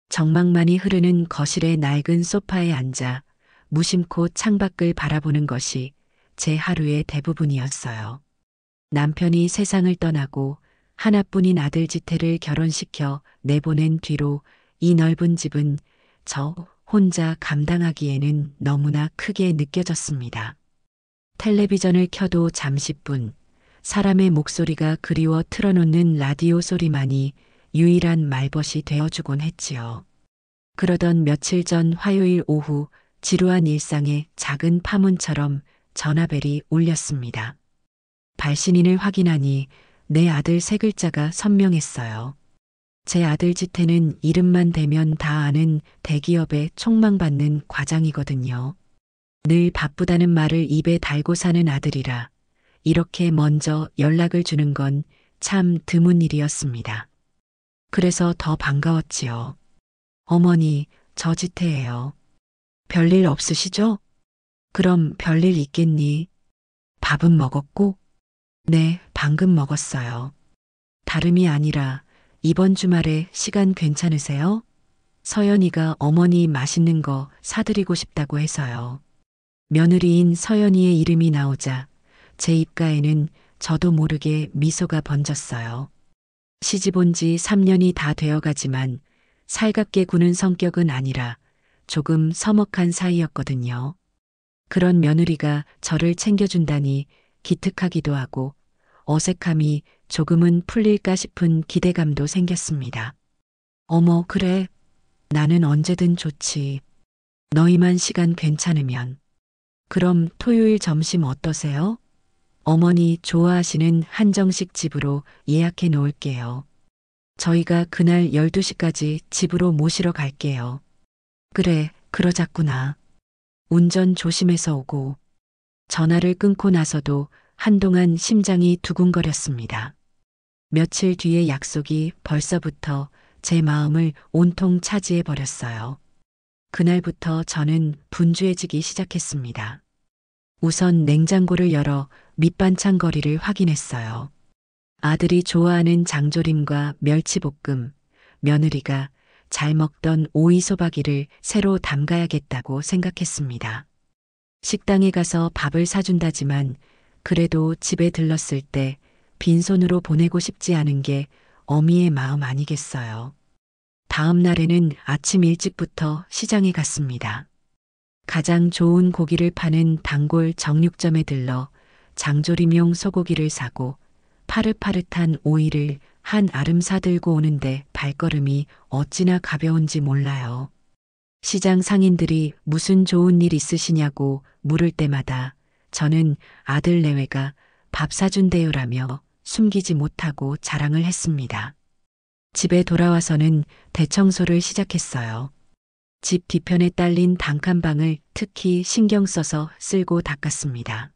정막만이 흐르는 거실의 낡은 소파에 앉아 무심코 창밖을 바라보는 것이 제 하루의 대부분이었어요. 남편이 세상을 떠나고 하나뿐인 아들 지태를 결혼시켜 내보낸 뒤로 이 넓은 집은 저 혼자 감당하기에는 너무나 크게 느껴졌습니다. 텔레비전을 켜도 잠시뿐 사람의 목소리가 그리워 틀어놓는 라디오 소리만이 유일한 말벗이 되어주곤 했지요. 그러던 며칠 전 화요일 오후 지루한 일상의 작은 파문처럼 전화벨이 울렸습니다. 발신인을 확인하니 내 아들 세 글자가 선명했어요. 제 아들 지태는 이름만 대면 다 아는 대기업에 촉망받는 과장이거든요. 늘 바쁘다는 말을 입에 달고 사는 아들이라 이렇게 먼저 연락을 주는 건 참 드문 일이었습니다. 그래서 더 반가웠지요. 어머니, 저 지태예요. 별일 없으시죠? 그럼 별일 있겠니? 밥은 먹었고? 네, 방금 먹었어요. 다름이 아니라 이번 주말에 시간 괜찮으세요? 서연이가 어머니 맛있는 거 사드리고 싶다고 해서요. 며느리인 서연이의 이름이 나오자 제 입가에는 저도 모르게 미소가 번졌어요. 시집 온 지 3년이 다 되어가지만 살갑게 구는 성격은 아니라 조금 서먹한 사이였거든요. 그런 며느리가 저를 챙겨준다니 기특하기도 하고 어색함이 조금은 풀릴까 싶은 기대감도 생겼습니다. 어머, 그래. 나는 언제든 좋지. 너희만 시간 괜찮으면. 그럼 토요일 점심 어떠세요? 어머니 좋아하시는 한정식 집으로 예약해 놓을게요. 저희가 그날 12시까지 집으로 모시러 갈게요. 그래, 그러자꾸나. 운전 조심해서 오고. 전화를 끊고 나서도 한동안 심장이 두근거렸습니다. 며칠 뒤의 약속이 벌써부터 제 마음을 온통 차지해 버렸어요. 그날부터 저는 분주해지기 시작했습니다. 우선 냉장고를 열어 밑반찬거리를 확인했어요. 아들이 좋아하는 장조림과 멸치볶음, 며느리가 잘 먹던 오이소박이를 새로 담가야겠다고 생각했습니다. 식당에 가서 밥을 사준다지만 그래도 집에 들렀을 때 빈손으로 보내고 싶지 않은 게 어미의 마음 아니겠어요. 다음 날에는 아침 일찍부터 시장에 갔습니다. 가장 좋은 고기를 파는 단골 정육점에 들러 장조림용 소고기를 사고 파릇파릇한 오이를 한 알음 사들고 오는데 발걸음이 어찌나 가벼운지 몰라요. 시장 상인들이 무슨 좋은 일 있으시냐고 물을 때마다 저는 아들 내외가 밥 사준대요라며 숨기지 못하고 자랑을 했습니다. 집에 돌아와서는 대청소를 시작했어요. 집 뒤편에 딸린 단칸방을 특히 신경 써서 쓸고 닦았습니다.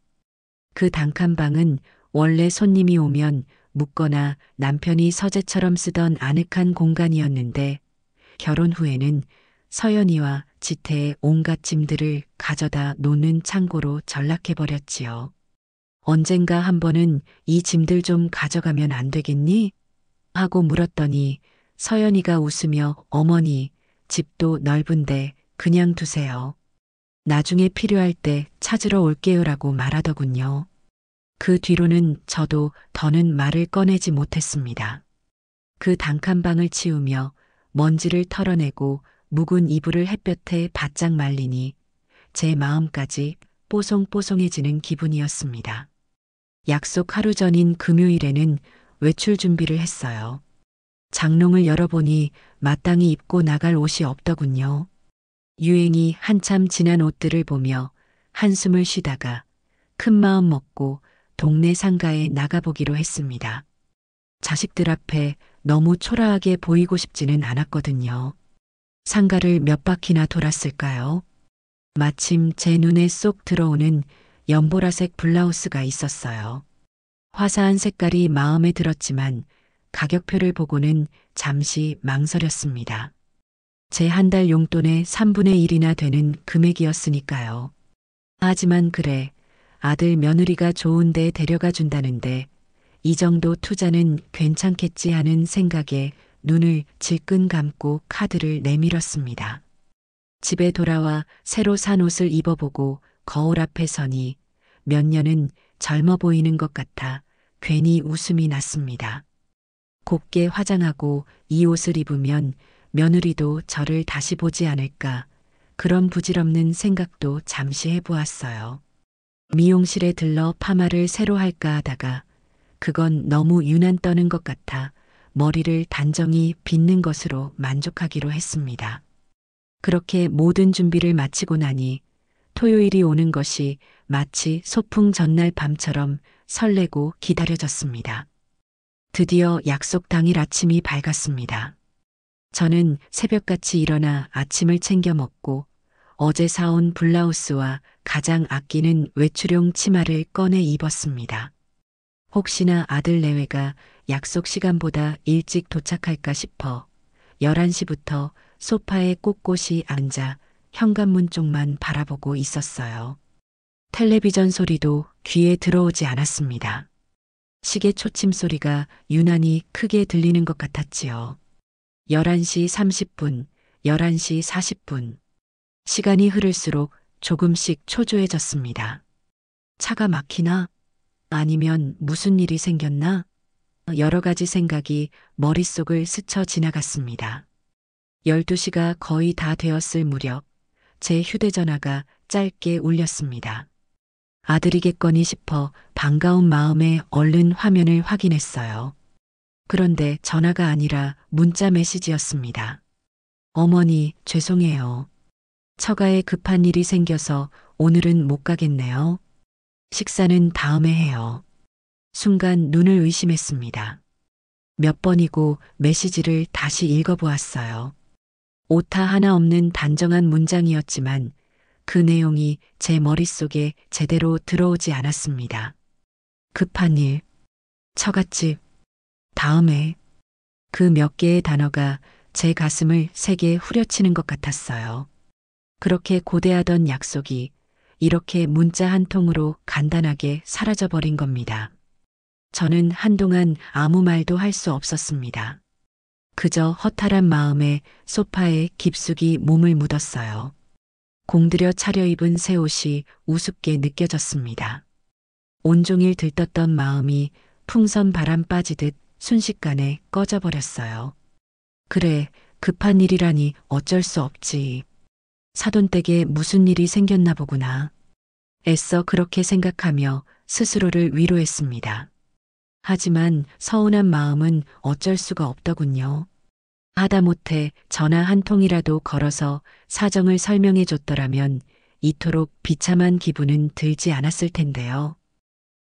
그 단칸방은 원래 손님이 오면 묵거나 남편이 서재처럼 쓰던 아늑한 공간이었는데 결혼 후에는 서연이와 지태의 온갖 짐들을 가져다 놓는 창고로 전락해버렸지요. 언젠가 한 번은 이 짐들 좀 가져가면 안 되겠니? 하고 물었더니 서연이가 웃으며 어머니, 집도 넓은데 그냥 두세요. 나중에 필요할 때 찾으러 올게요라고 말하더군요. 그 뒤로는 저도 더는 말을 꺼내지 못했습니다. 그 단칸방을 치우며 먼지를 털어내고 묵은 이불을 햇볕에 바짝 말리니 제 마음까지 뽀송뽀송해지는 기분이었습니다. 약속 하루 전인 금요일에는 외출 준비를 했어요. 장롱을 열어보니 마땅히 입고 나갈 옷이 없더군요. 유행이 한참 지난 옷들을 보며 한숨을 쉬다가 큰 마음 먹고 동네 상가에 나가보기로 했습니다. 자식들 앞에 너무 초라하게 보이고 싶지는 않았거든요. 상가를 몇 바퀴나 돌았을까요? 마침 제 눈에 쏙 들어오는 연보라색 블라우스가 있었어요. 화사한 색깔이 마음에 들었지만 가격표를 보고는 잠시 망설였습니다. 제 한 달 용돈의 3분의 1이나 되는 금액이었으니까요. 하지만 그래, 아들 며느리가 좋은 데 데려가 준다는데 이 정도 투자는 괜찮겠지 하는 생각에 눈을 질끈 감고 카드를 내밀었습니다. 집에 돌아와 새로 산 옷을 입어보고 거울 앞에 서니 몇 년은 젊어 보이는 것 같아 괜히 웃음이 났습니다. 곱게 화장하고 이 옷을 입으면 며느리도 저를 다시 보지 않을까, 그런 부질없는 생각도 잠시 해보았어요. 미용실에 들러 파마를 새로 할까 하다가 그건 너무 유난 떠는 것 같아 머리를 단정히 빗는 것으로 만족하기로 했습니다. 그렇게 모든 준비를 마치고 나니 토요일이 오는 것이 마치 소풍 전날 밤처럼 설레고 기다려졌습니다. 드디어 약속 당일 아침이 밝았습니다. 저는 새벽같이 일어나 아침을 챙겨 먹고 어제 사온 블라우스와 가장 아끼는 외출용 치마를 꺼내 입었습니다. 혹시나 아들 내외가 약속 시간보다 일찍 도착할까 싶어 11시부터 소파에 꼿꼿이 앉아 현관문 쪽만 바라보고 있었어요. 텔레비전 소리도 귀에 들어오지 않았습니다. 시계 초침 소리가 유난히 크게 들리는 것 같았지요. 11시 30분, 11시 40분. 시간이 흐를수록 조금씩 초조해졌습니다. 차가 막히나? 아니면 무슨 일이 생겼나? 여러 가지 생각이 머릿속을 스쳐 지나갔습니다. 12시가 거의 다 되었을 무렵 제 휴대전화가 짧게 울렸습니다. 아들이겠거니 싶어 반가운 마음에 얼른 화면을 확인했어요. 그런데 전화가 아니라 문자 메시지였습니다. 어머니, 죄송해요. 처가에 급한 일이 생겨서 오늘은 못 가겠네요. 식사는 다음에 해요. 순간 눈을 의심했습니다. 몇 번이고 메시지를 다시 읽어보았어요. 오타 하나 없는 단정한 문장이었지만 그 내용이 제 머릿속에 제대로 들어오지 않았습니다. 급한 일, 처갓집, 다음에, 그 몇 개의 단어가 제 가슴을 세게 후려치는 것 같았어요. 그렇게 고대하던 약속이 이렇게 문자 한 통으로 간단하게 사라져버린 겁니다. 저는 한동안 아무 말도 할 수 없었습니다. 그저 허탈한 마음에 소파에 깊숙이 몸을 묻었어요. 공들여 차려입은 새 옷이 우습게 느껴졌습니다. 온종일 들떴던 마음이 풍선 바람 빠지듯 순식간에 꺼져버렸어요. 그래, 급한 일이라니 어쩔 수 없지. 사돈댁에 무슨 일이 생겼나 보구나. 애써 그렇게 생각하며 스스로를 위로했습니다. 하지만 서운한 마음은 어쩔 수가 없더군요. 하다못해 전화 한 통이라도 걸어서 사정을 설명해 줬더라면 이토록 비참한 기분은 들지 않았을 텐데요.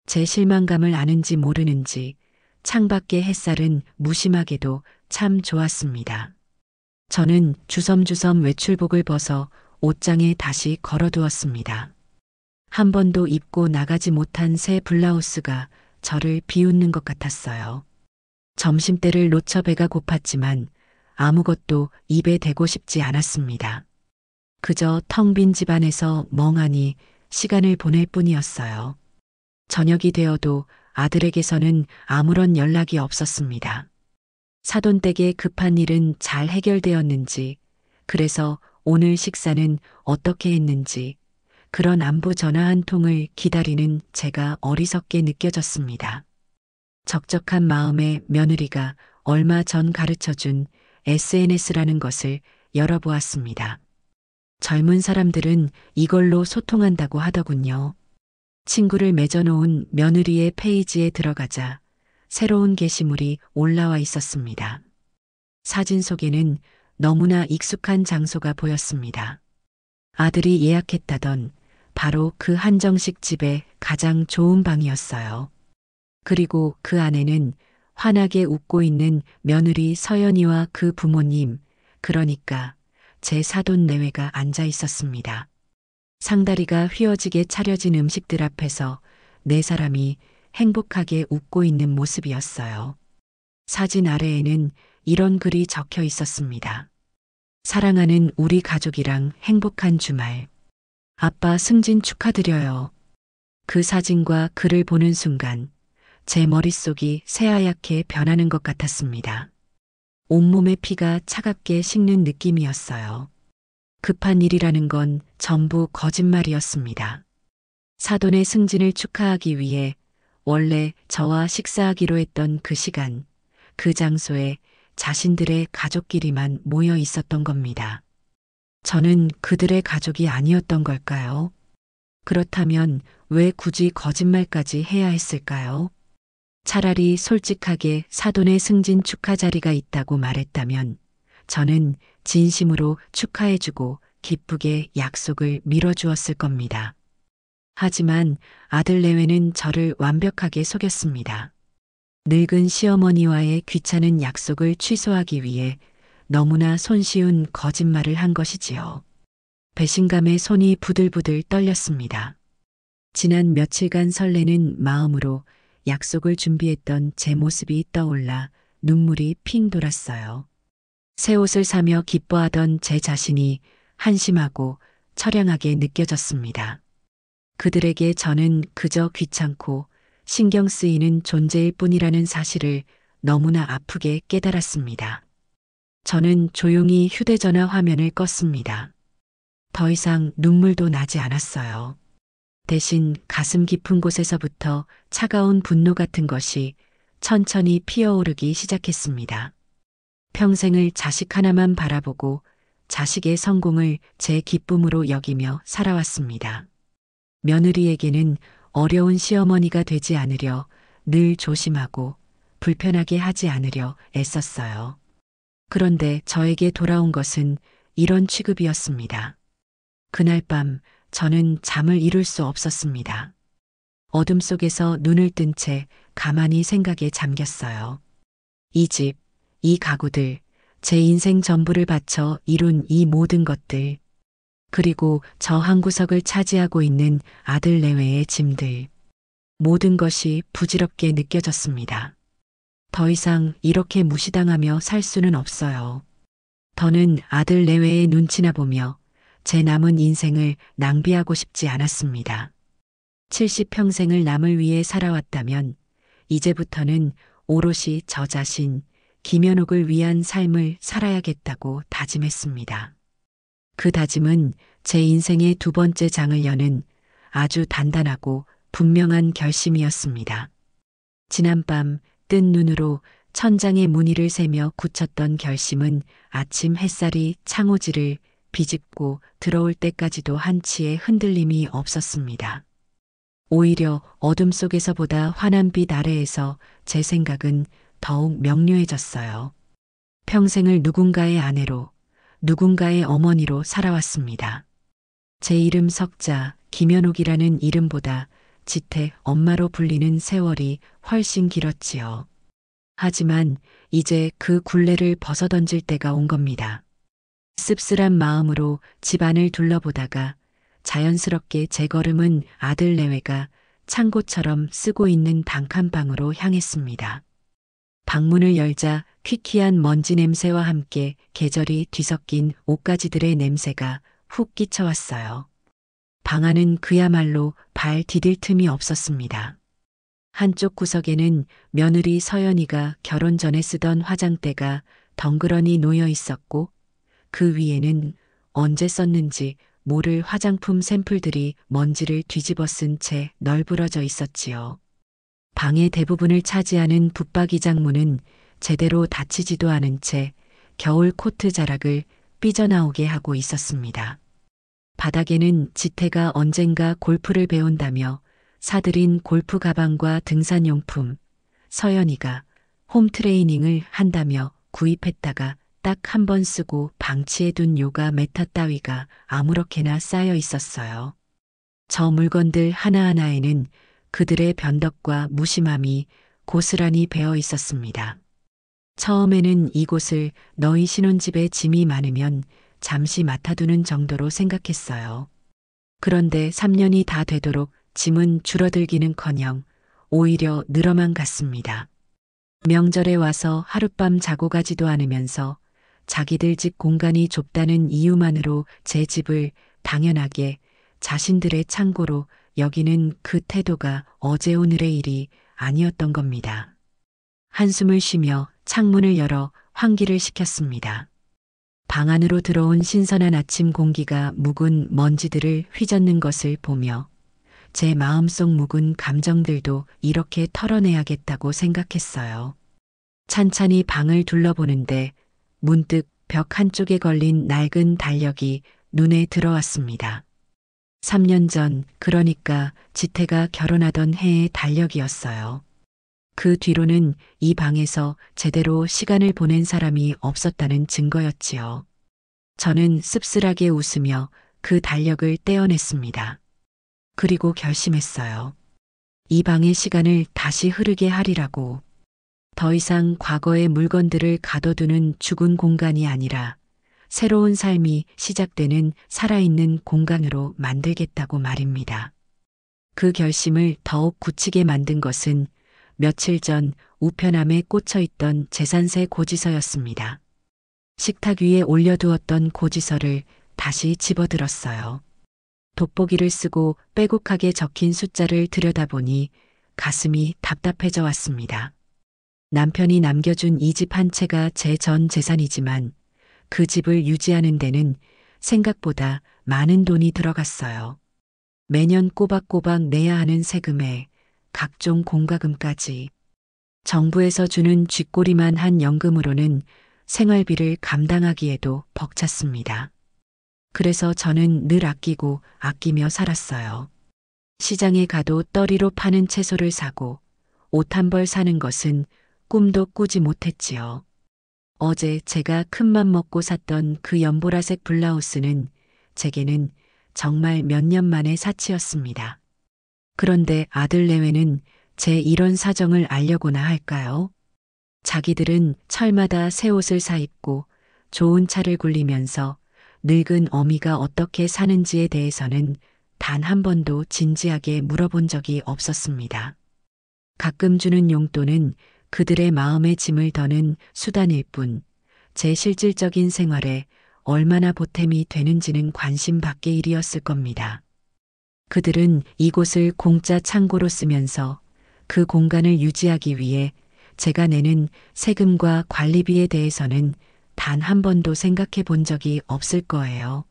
제 실망감을 아는지 모르는지 창밖의 햇살은 무심하게도 참 좋았습니다. 저는 주섬주섬 외출복을 벗어 옷장에 다시 걸어두었습니다. 한 번도 입고 나가지 못한 새 블라우스가 저를 비웃는 것 같았어요. 점심때를 놓쳐 배가 고팠지만 아무것도 입에 대고 싶지 않았습니다. 그저 텅 빈 집안에서 멍하니 시간을 보낼 뿐이었어요. 저녁이 되어도 아들에게서는 아무런 연락이 없었습니다. 사돈댁에 급한 일은 잘 해결되었는지, 그래서 오늘 식사는 어떻게 했는지, 그런 안부 전화 한 통을 기다리는 제가 어리석게 느껴졌습니다. 적적한 마음에 며느리가 얼마 전 가르쳐준 SNS라는 것을 열어보았습니다. 젊은 사람들은 이걸로 소통한다고 하더군요. 친구를 맺어놓은 며느리의 페이지에 들어가자 새로운 게시물이 올라와 있었습니다. 사진 속에는 너무나 익숙한 장소가 보였습니다. 아들이 예약했다던 바로 그 한정식 집의 가장 좋은 방이었어요. 그리고 그 안에는 환하게 웃고 있는 며느리 서연이와 그 부모님, 그러니까 제 사돈 내외가 앉아 있었습니다. 상다리가 휘어지게 차려진 음식들 앞에서 네 사람이 행복하게 웃고 있는 모습이었어요. 사진 아래에는 이런 글이 적혀 있었습니다. 사랑하는 우리 가족이랑 행복한 주말. 아빠 승진 축하드려요. 그 사진과 글을 보는 순간 제 머릿속이 새하얗게 변하는 것 같았습니다. 온몸의 피가 차갑게 식는 느낌이었어요. 급한 일이라는 건 전부 거짓말이었습니다. 사돈의 승진을 축하하기 위해 원래 저와 식사하기로 했던 그 시간, 그 장소에 자신들의 가족끼리만 모여 있었던 겁니다. 저는 그들의 가족이 아니었던 걸까요? 그렇다면 왜 굳이 거짓말까지 해야 했을까요? 차라리 솔직하게 사돈의 승진 축하 자리가 있다고 말했다면 저는 진심으로 축하해주고 기쁘게 약속을 미뤄주었을 겁니다. 하지만 아들 내외는 저를 완벽하게 속였습니다. 늙은 시어머니와의 귀찮은 약속을 취소하기 위해 너무나 손쉬운 거짓말을 한 것이지요. 배신감에 손이 부들부들 떨렸습니다. 지난 며칠간 설레는 마음으로 약속을 준비했던 제 모습이 떠올라 눈물이 핑 돌았어요. 새 옷을 사며 기뻐하던 제 자신이 한심하고 처량하게 느껴졌습니다. 그들에게 저는 그저 귀찮고 신경 쓰이는 존재일 뿐이라는 사실을 너무나 아프게 깨달았습니다. 저는 조용히 휴대전화 화면을 껐습니다. 더 이상 눈물도 나지 않았어요. 대신 가슴 깊은 곳에서부터 차가운 분노 같은 것이 천천히 피어오르기 시작했습니다. 평생을 자식 하나만 바라보고 자식의 성공을 제 기쁨으로 여기며 살아왔습니다. 며느리에게는 어려운 시어머니가 되지 않으려 늘 조심하고 불편하게 하지 않으려 애썼어요. 그런데 저에게 돌아온 것은 이런 취급이었습니다. 그날 밤 저는 잠을 이룰 수 없었습니다. 어둠 속에서 눈을 뜬 채 가만히 생각에 잠겼어요. 이 집, 이 가구들, 제 인생 전부를 바쳐 이룬 이 모든 것들, 그리고 저 한 구석을 차지하고 있는 아들 내외의 짐들, 모든 것이 부질없게 느껴졌습니다. 더 이상 이렇게 무시당하며 살 수는 없어요. 더는 아들 내외의 눈치나 보며 제 남은 인생을 낭비하고 싶지 않았습니다. 70평생을 남을 위해 살아왔다면 이제부터는 오롯이 저 자신, 김연옥을 위한 삶을 살아야겠다고 다짐했습니다. 그 다짐은 제 인생의 두 번째 장을 여는 아주 단단하고 분명한 결심이었습니다. 지난밤 뜬 눈으로 천장의 무늬를 세며 굳혔던 결심은 아침 햇살이 창호지를 비집고 들어올 때까지도 한치의 흔들림이 없었습니다. 오히려 어둠 속에서보다 환한 빛 아래에서 제 생각은 더욱 명료해졌어요. 평생을 누군가의 아내로, 누군가의 어머니로 살아왔습니다. 제 이름 석자, 김연옥이라는 이름보다 지태 엄마로 불리는 세월이 훨씬 길었지요. 하지만 이제 그 굴레를 벗어던질 때가 온 겁니다. 씁쓸한 마음으로 집안을 둘러보다가 자연스럽게 제 걸음은 아들 내외가 창고처럼 쓰고 있는 단칸방으로 향했습니다. 방문을 열자 퀴퀴한 먼지 냄새와 함께 계절이 뒤섞인 옷가지들의 냄새가 훅 끼쳐왔어요. 방 안은 그야말로 발 디딜 틈이 없었습니다. 한쪽 구석에는 며느리 서연이가 결혼 전에 쓰던 화장대가 덩그러니 놓여 있었고 그 위에는 언제 썼는지 모를 화장품 샘플들이 먼지를 뒤집어 쓴 채 널브러져 있었지요. 방의 대부분을 차지하는 붙박이 장문은 제대로 닫히지도 않은 채 겨울 코트 자락을 삐져나오게 하고 있었습니다. 바닥에는 지태가 언젠가 골프를 배운다며 사들인 골프 가방과 등산용품, 서연이가 홈트레이닝을 한다며 구입했다가 딱 한 번 쓰고 방치해둔 요가 매타 따위가 아무렇게나 쌓여 있었어요. 저 물건들 하나하나에는 그들의 변덕과 무심함이 고스란히 배어 있었습니다. 처음에는 이곳을 너희 신혼집에 짐이 많으면 잠시 맡아두는 정도로 생각했어요. 그런데 3년이 다 되도록 짐은 줄어들기는커녕 오히려 늘어만 갔습니다. 명절에 와서 하룻밤 자고 가지도 않으면서 자기들 집 공간이 좁다는 이유만으로 제 집을 당연하게 자신들의 창고로 여기는 그 태도가 어제 오늘의 일이 아니었던 겁니다. 한숨을 쉬며 창문을 열어 환기를 시켰습니다. 방 안으로 들어온 신선한 아침 공기가 묵은 먼지들을 휘젓는 것을 보며 제 마음속 묵은 감정들도 이렇게 털어내야겠다고 생각했어요. 찬찬히 방을 둘러보는데 문득 벽 한쪽에 걸린 낡은 달력이 눈에 들어왔습니다. 3년 전, 그러니까 지태가 결혼하던 해의 달력이었어요. 그 뒤로는 이 방에서 제대로 시간을 보낸 사람이 없었다는 증거였지요. 저는 씁쓸하게 웃으며 그 달력을 떼어냈습니다. 그리고 결심했어요. 이 방의 시간을 다시 흐르게 하리라고. 더 이상 과거의 물건들을 가둬두는 죽은 공간이 아니라 새로운 삶이 시작되는 살아있는 공간으로 만들겠다고 말입니다. 그 결심을 더욱 굳히게 만든 것은 며칠 전 우편함에 꽂혀 있던 재산세 고지서였습니다. 식탁 위에 올려두었던 고지서를 다시 집어들었어요. 돋보기를 쓰고 빼곡하게 적힌 숫자를 들여다보니 가슴이 답답해져 왔습니다. 남편이 남겨준 이 집 한 채가 제 전 재산이지만 그 집을 유지하는 데는 생각보다 많은 돈이 들어갔어요. 매년 꼬박꼬박 내야 하는 세금에 각종 공과금까지. 정부에서 주는 쥐꼬리만 한 연금으로는 생활비를 감당하기에도 벅찼습니다. 그래서 저는 늘 아끼며 살았어요. 시장에 가도 떨이로 파는 채소를 사고 옷 한 벌 사는 것은 꿈도 꾸지 못했지요. 어제 제가 큰맘 먹고 샀던 그 연보라색 블라우스는 제게는 정말 몇 년 만의 사치였습니다. 그런데 아들 내외는 제 이런 사정을 알려고나 할까요? 자기들은 철마다 새 옷을 사 입고 좋은 차를 굴리면서 늙은 어미가 어떻게 사는지에 대해서는 단 한 번도 진지하게 물어본 적이 없었습니다. 가끔 주는 용돈은 그들의 마음의 짐을 더는 수단일 뿐, 제 실질적인 생활에 얼마나 보탬이 되는지는 관심 밖의 일이었을 겁니다. 그들은 이곳을 공짜 창고로 쓰면서 그 공간을 유지하기 위해 제가 내는 세금과 관리비에 대해서는 단 한 번도 생각해 본 적이 없을 거예요.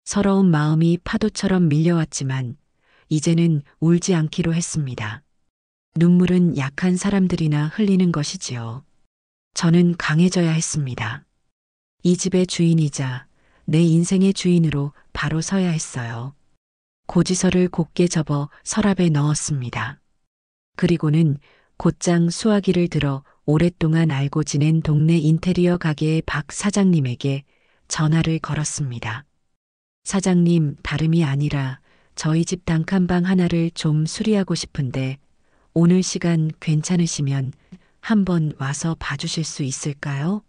서러운 마음이 파도처럼 밀려왔지만 이제는 울지 않기로 했습니다. 눈물은 약한 사람들이나 흘리는 것이지요. 저는 강해져야 했습니다. 이 집의 주인이자 내 인생의 주인으로 바로 서야 했어요. 고지서를 곧게 접어 서랍에 넣었습니다. 그리고는 곧장 수화기를 들어 오랫동안 알고 지낸 동네 인테리어 가게의 박 사장님에게 전화를 걸었습니다. 사장님, 다름이 아니라 저희 집 단칸방 하나를 좀 수리하고 싶은데 오늘 시간 괜찮으시면 한번 와서 봐주실 수 있을까요?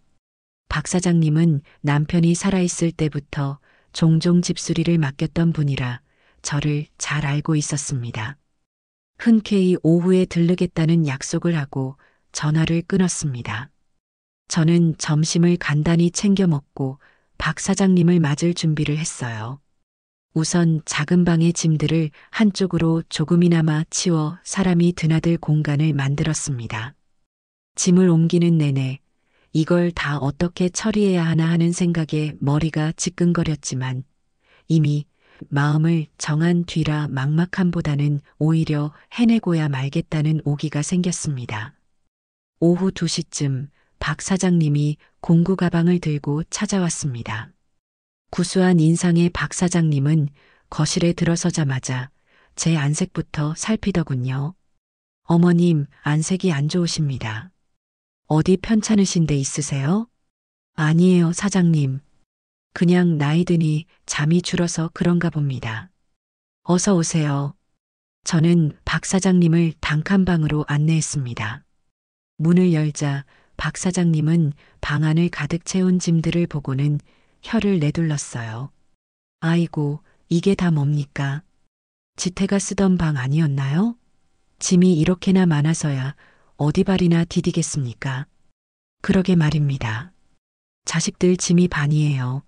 박 사장님은 남편이 살아있을 때부터 종종 집수리를 맡겼던 분이라 저를 잘 알고 있었습니다. 흔쾌히 오후에 들르겠다는 약속을 하고 전화를 끊었습니다. 저는 점심을 간단히 챙겨 먹고 박 사장님을 맞을 준비를 했어요. 우선 작은 방의 짐들을 한쪽으로 조금이나마 치워 사람이 드나들 공간을 만들었습니다. 짐을 옮기는 내내 이걸 다 어떻게 처리해야 하나 하는 생각에 머리가 지끈거렸지만 이미 마음을 정한 뒤라 막막함보다는 오히려 해내고야 말겠다는 오기가 생겼습니다. 오후 2시쯤 박 사장님이 공구 가방을 들고 찾아왔습니다. 구수한 인상의 박 사장님은 거실에 들어서자마자 제 안색부터 살피더군요. 어머님, 안색이 안 좋으십니다. 어디 편찮으신 데 있으세요? 아니에요, 사장님. 그냥 나이 드니 잠이 줄어서 그런가 봅니다. 어서 오세요. 저는 박 사장님을 단칸방으로 안내했습니다. 문을 열자 박 사장님은 방 안을 가득 채운 짐들을 보고는 혀를 내둘렀어요. 아이고, 이게 다 뭡니까? 지태가 쓰던 방 아니었나요? 짐이 이렇게나 많아서야 어디 발이나 디디겠습니까? 그러게 말입니다. 자식들 짐이 반이에요.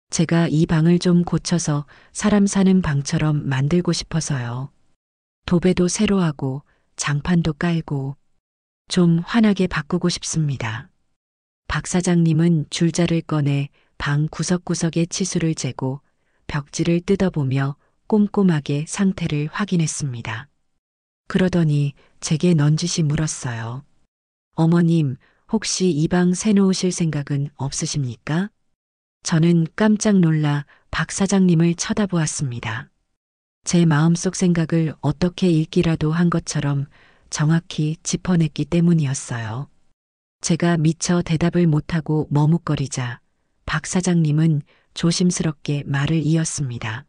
제가 이 방을 좀 고쳐서 사람 사는 방처럼 만들고 싶어서요. 도배도 새로 하고 장판도 깔고 좀 환하게 바꾸고 싶습니다. 박 사장님은 줄자를 꺼내 방 구석구석의 치수를 재고 벽지를 뜯어보며 꼼꼼하게 상태를 확인했습니다. 그러더니 제게 넌지시 물었어요. 어머님, 혹시 이 방 새놓으실 생각은 없으십니까? 저는 깜짝 놀라 박 사장님을 쳐다보았습니다. 제 마음속 생각을 어떻게 읽기라도 한 것처럼 정확히 짚어냈기 때문이었어요. 제가 미처 대답을 못하고 머뭇거리자 박 사장님은 조심스럽게 말을 이었습니다.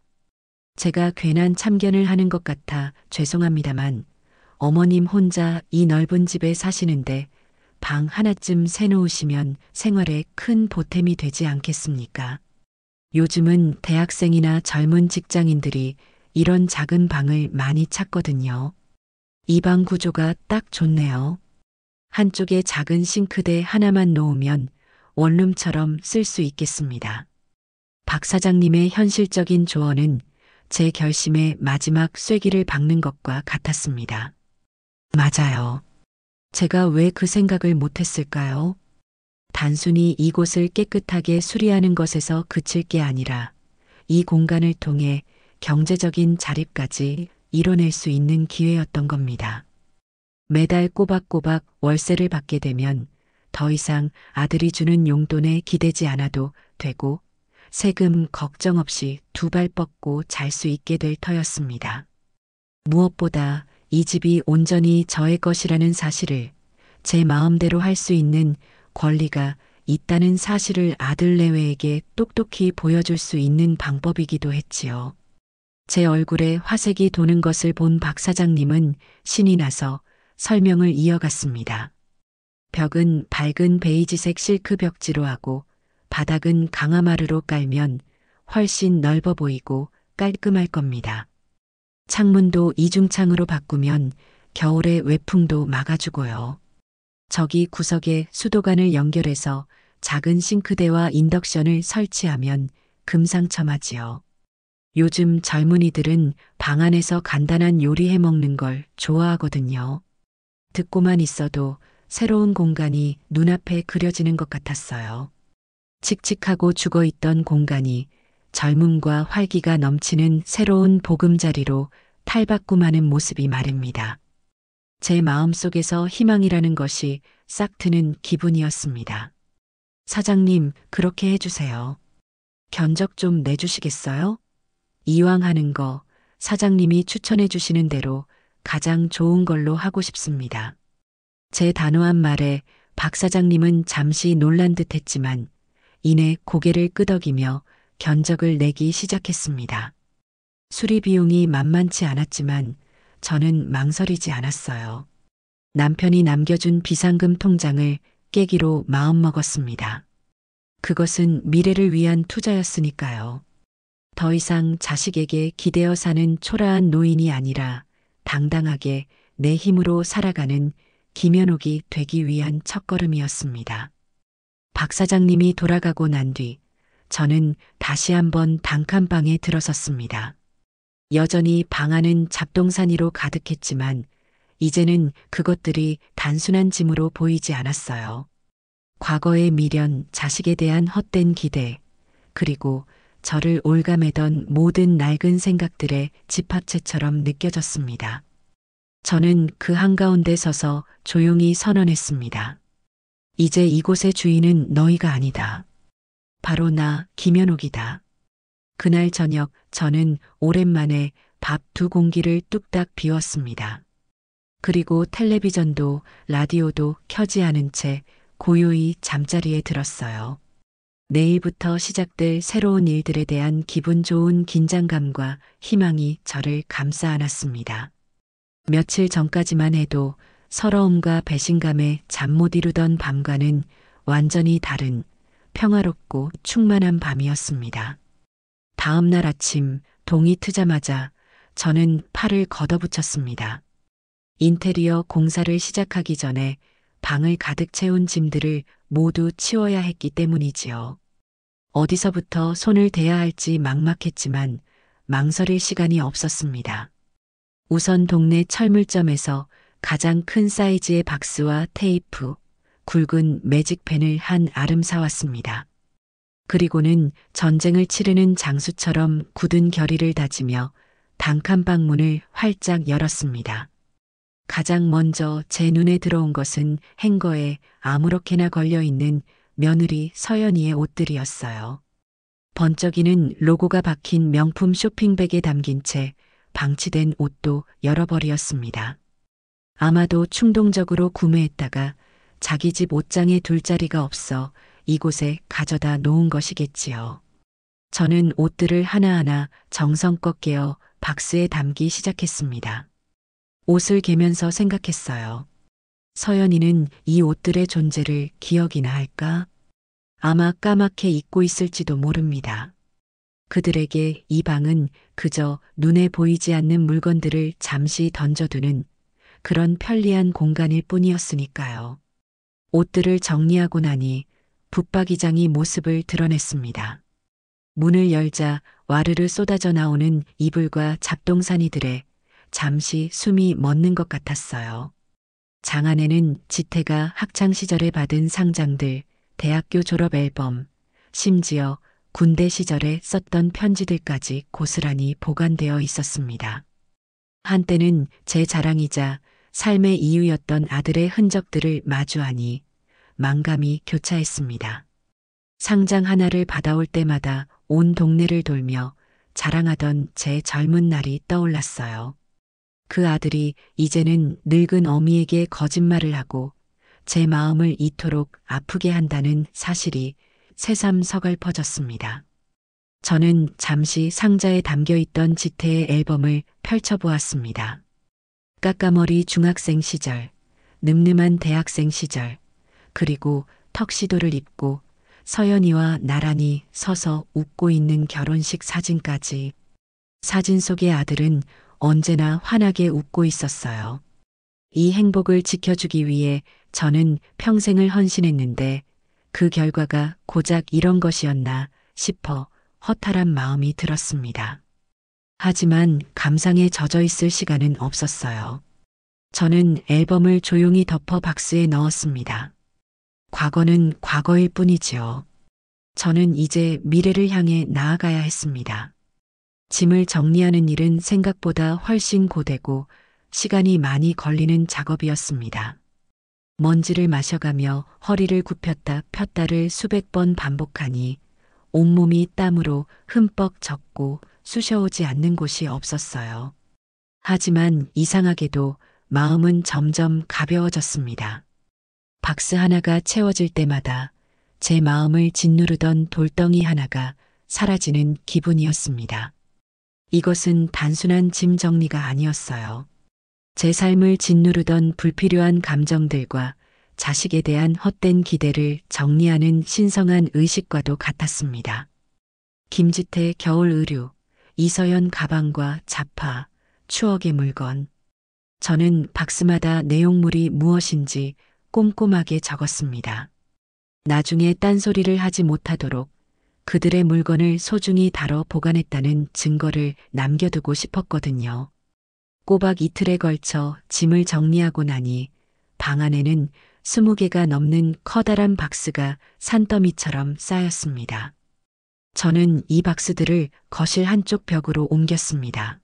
제가 괜한 참견을 하는 것 같아 죄송합니다만 어머님 혼자 이 넓은 집에 사시는데 방 하나쯤 새놓으시면 생활에 큰 보탬이 되지 않겠습니까? 요즘은 대학생이나 젊은 직장인들이 이런 작은 방을 많이 찾거든요. 이 방 구조가 딱 좋네요. 한쪽에 작은 싱크대 하나만 놓으면 원룸처럼 쓸 수 있겠습니다. 박 사장님의 현실적인 조언은 제 결심의 마지막 쐐기를 박는 것과 같았습니다. 맞아요. 제가 왜 그 생각을 못했을까요? 단순히 이곳을 깨끗하게 수리하는 것에서 그칠 게 아니라 이 공간을 통해 경제적인 자립까지 이뤄낼 수 있는 기회였던 겁니다. 매달 꼬박꼬박 월세를 받게 되면 더 이상 아들이 주는 용돈에 기대지 않아도 되고 세금 걱정 없이 두 발 뻗고 잘 수 있게 될 터였습니다. 무엇보다 이 집이 온전히 저의 것이라는 사실을 제 마음대로 할 수 있는 권리가 있다는 사실을 아들내외에게 똑똑히 보여줄 수 있는 방법이기도 했지요. 제 얼굴에 화색이 도는 것을 본 박 사장님은 신이 나서 설명을 이어갔습니다. 벽은 밝은 베이지색 실크 벽지로 하고 바닥은 강화마루로 깔면 훨씬 넓어 보이고 깔끔할 겁니다. 창문도 이중창으로 바꾸면 겨울의 외풍도 막아주고요. 저기 구석에 수도관을 연결해서 작은 싱크대와 인덕션을 설치하면 금상첨화지요. 요즘 젊은이들은 방 안에서 간단한 요리 해 먹는 걸 좋아하거든요. 듣고만 있어도 새로운 공간이 눈앞에 그려지는 것 같았어요. 칙칙하고 죽어있던 공간이 젊음과 활기가 넘치는 새로운 보금자리로 탈바꿈하는 모습이 말입니다. 제 마음속에서 희망이라는 것이 싹 트는 기분이었습니다. 사장님, 그렇게 해주세요. 견적 좀 내주시겠어요? 이왕 하는 거 사장님이 추천해 주시는 대로 가장 좋은 걸로 하고 싶습니다. 제 단호한 말에 박 사장님은 잠시 놀란 듯 했지만 이내 고개를 끄덕이며 견적을 내기 시작했습니다. 수리 비용이 만만치 않았지만 저는 망설이지 않았어요. 남편이 남겨준 비상금 통장을 깨기로 마음먹었습니다. 그것은 미래를 위한 투자였으니까요. 더 이상 자식에게 기대어 사는 초라한 노인이 아니라 당당하게 내 힘으로 살아가는 김연옥이 되기 위한 첫걸음이었습니다. 박 사장님이 돌아가고 난 뒤 저는 다시 한번 단칸방에 들어섰습니다. 여전히 방 안은 잡동사니로 가득했지만 이제는 그것들이 단순한 짐으로 보이지 않았어요. 과거의 미련, 자식에 대한 헛된 기대, 그리고 저를 올가매던 모든 낡은 생각들의 집합체처럼 느껴졌습니다. 저는 그 한가운데 서서 조용히 선언했습니다. 이제 이곳의 주인은 너희가 아니다. 바로 나 김연옥이다. 그날 저녁 저는 오랜만에 밥 2공기를 뚝딱 비웠습니다. 그리고 텔레비전도 라디오도 켜지 않은 채 고요히 잠자리에 들었어요. 내일부터 시작될 새로운 일들에 대한 기분 좋은 긴장감과 희망이 저를 감싸 안았습니다. 며칠 전까지만 해도 서러움과 배신감에 잠 못 이루던 밤과는 완전히 다른 평화롭고 충만한 밤이었습니다. 다음 날 아침 동이 트자마자 저는 팔을 걷어붙였습니다. 인테리어 공사를 시작하기 전에 방을 가득 채운 짐들을 모두 치워야 했기 때문이지요. 어디서부터 손을 대야 할지 막막했지만 망설일 시간이 없었습니다. 우선 동네 철물점에서 가장 큰 사이즈의 박스와 테이프, 굵은 매직펜을 한 아름 사왔습니다. 그리고는 전쟁을 치르는 장수처럼 굳은 결의를 다지며 단칸방 문을 활짝 열었습니다. 가장 먼저 제 눈에 들어온 것은 행거에 아무렇게나 걸려있는 며느리 서연이의 옷들이었어요. 번쩍이는 로고가 박힌 명품 쇼핑백에 담긴 채 방치된 옷도 여러 벌이었습니다. 아마도 충동적으로 구매했다가 자기 집 옷장에 둘 자리가 없어 이곳에 가져다 놓은 것이겠지요. 저는 옷들을 하나하나 정성껏 개어 박스에 담기 시작했습니다. 옷을 개면서 생각했어요. 서연이는 이 옷들의 존재를 기억이나 할까? 아마 까맣게 잊고 있을지도 모릅니다. 그들에게 이 방은 그저 눈에 보이지 않는 물건들을 잠시 던져두는 그런 편리한 공간일 뿐이었으니까요. 옷들을 정리하고 나니 붙박이장이 모습을 드러냈습니다. 문을 열자 와르르 쏟아져 나오는 이불과 잡동사니들에 잠시 숨이 멎는 것 같았어요. 장 안에는 지태가 학창시절에 받은 상장들, 대학교 졸업 앨범, 심지어 군대 시절에 썼던 편지들까지 고스란히 보관되어 있었습니다. 한때는 제 자랑이자 삶의 이유였던 아들의 흔적들을 마주하니 만감이 교차했습니다. 상장 하나를 받아올 때마다 온 동네를 돌며 자랑하던 제 젊은 날이 떠올랐어요. 그 아들이 이제는 늙은 어미에게 거짓말을 하고 제 마음을 이토록 아프게 한다는 사실이 새삼 서글퍼졌습니다. 저는 잠시 상자에 담겨있던 지태의 앨범을 펼쳐보았습니다. 까까머리 중학생 시절, 늠름한 대학생 시절, 그리고 턱시도를 입고 서연이와 나란히 서서 웃고 있는 결혼식 사진까지. 사진 속의 아들은 언제나 환하게 웃고 있었어요. 이 행복을 지켜주기 위해 저는 평생을 헌신했는데 그 결과가 고작 이런 것이었나 싶어 허탈한 마음이 들었습니다. 하지만 감상에 젖어 있을 시간은 없었어요. 저는 앨범을 조용히 덮어 박스에 넣었습니다. 과거는 과거일 뿐이지요. 저는 이제 미래를 향해 나아가야 했습니다. 짐을 정리하는 일은 생각보다 훨씬 고되고 시간이 많이 걸리는 작업이었습니다. 먼지를 마셔가며 허리를 굽혔다 폈다를 수백 번 반복하니 온몸이 땀으로 흠뻑 젖고 쑤셔오지 않는 곳이 없었어요. 하지만 이상하게도 마음은 점점 가벼워졌습니다. 박스 하나가 채워질 때마다 제 마음을 짓누르던 돌덩이 하나가 사라지는 기분이었습니다. 이것은 단순한 짐 정리가 아니었어요. 제 삶을 짓누르던 불필요한 감정들과 자식에 대한 헛된 기대를 정리하는 신성한 의식과도 같았습니다. 김지태 겨울 의류, 이서연 가방과 자파, 추억의 물건. 저는 박스마다 내용물이 무엇인지 꼼꼼하게 적었습니다. 나중에 딴소리를 하지 못하도록 그들의 물건을 소중히 다뤄 보관했다는 증거를 남겨두고 싶었거든요. 꼬박 이틀에 걸쳐 짐을 정리하고 나니 방 안에는 20개가 넘는 커다란 박스가 산더미처럼 쌓였습니다. 저는 이 박스들을 거실 한쪽 벽으로 옮겼습니다.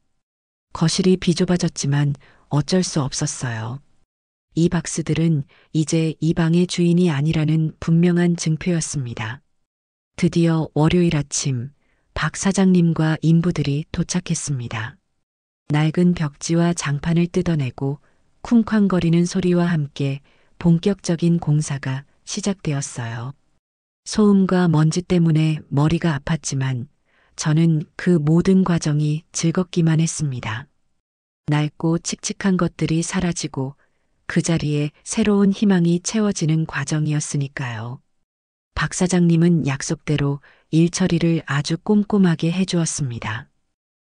거실이 비좁아졌지만 어쩔 수 없었어요. 이 박스들은 이제 이 방의 주인이 아니라는 분명한 증표였습니다. 드디어 월요일 아침 박 사장님과 인부들이 도착했습니다. 낡은 벽지와 장판을 뜯어내고 쿵쾅거리는 소리와 함께 본격적인 공사가 시작되었어요. 소음과 먼지 때문에 머리가 아팠지만 저는 그 모든 과정이 즐겁기만 했습니다. 낡고 칙칙한 것들이 사라지고 그 자리에 새로운 희망이 채워지는 과정이었으니까요. 박 사장님은 약속대로 일 처리를 아주 꼼꼼하게 해주었습니다.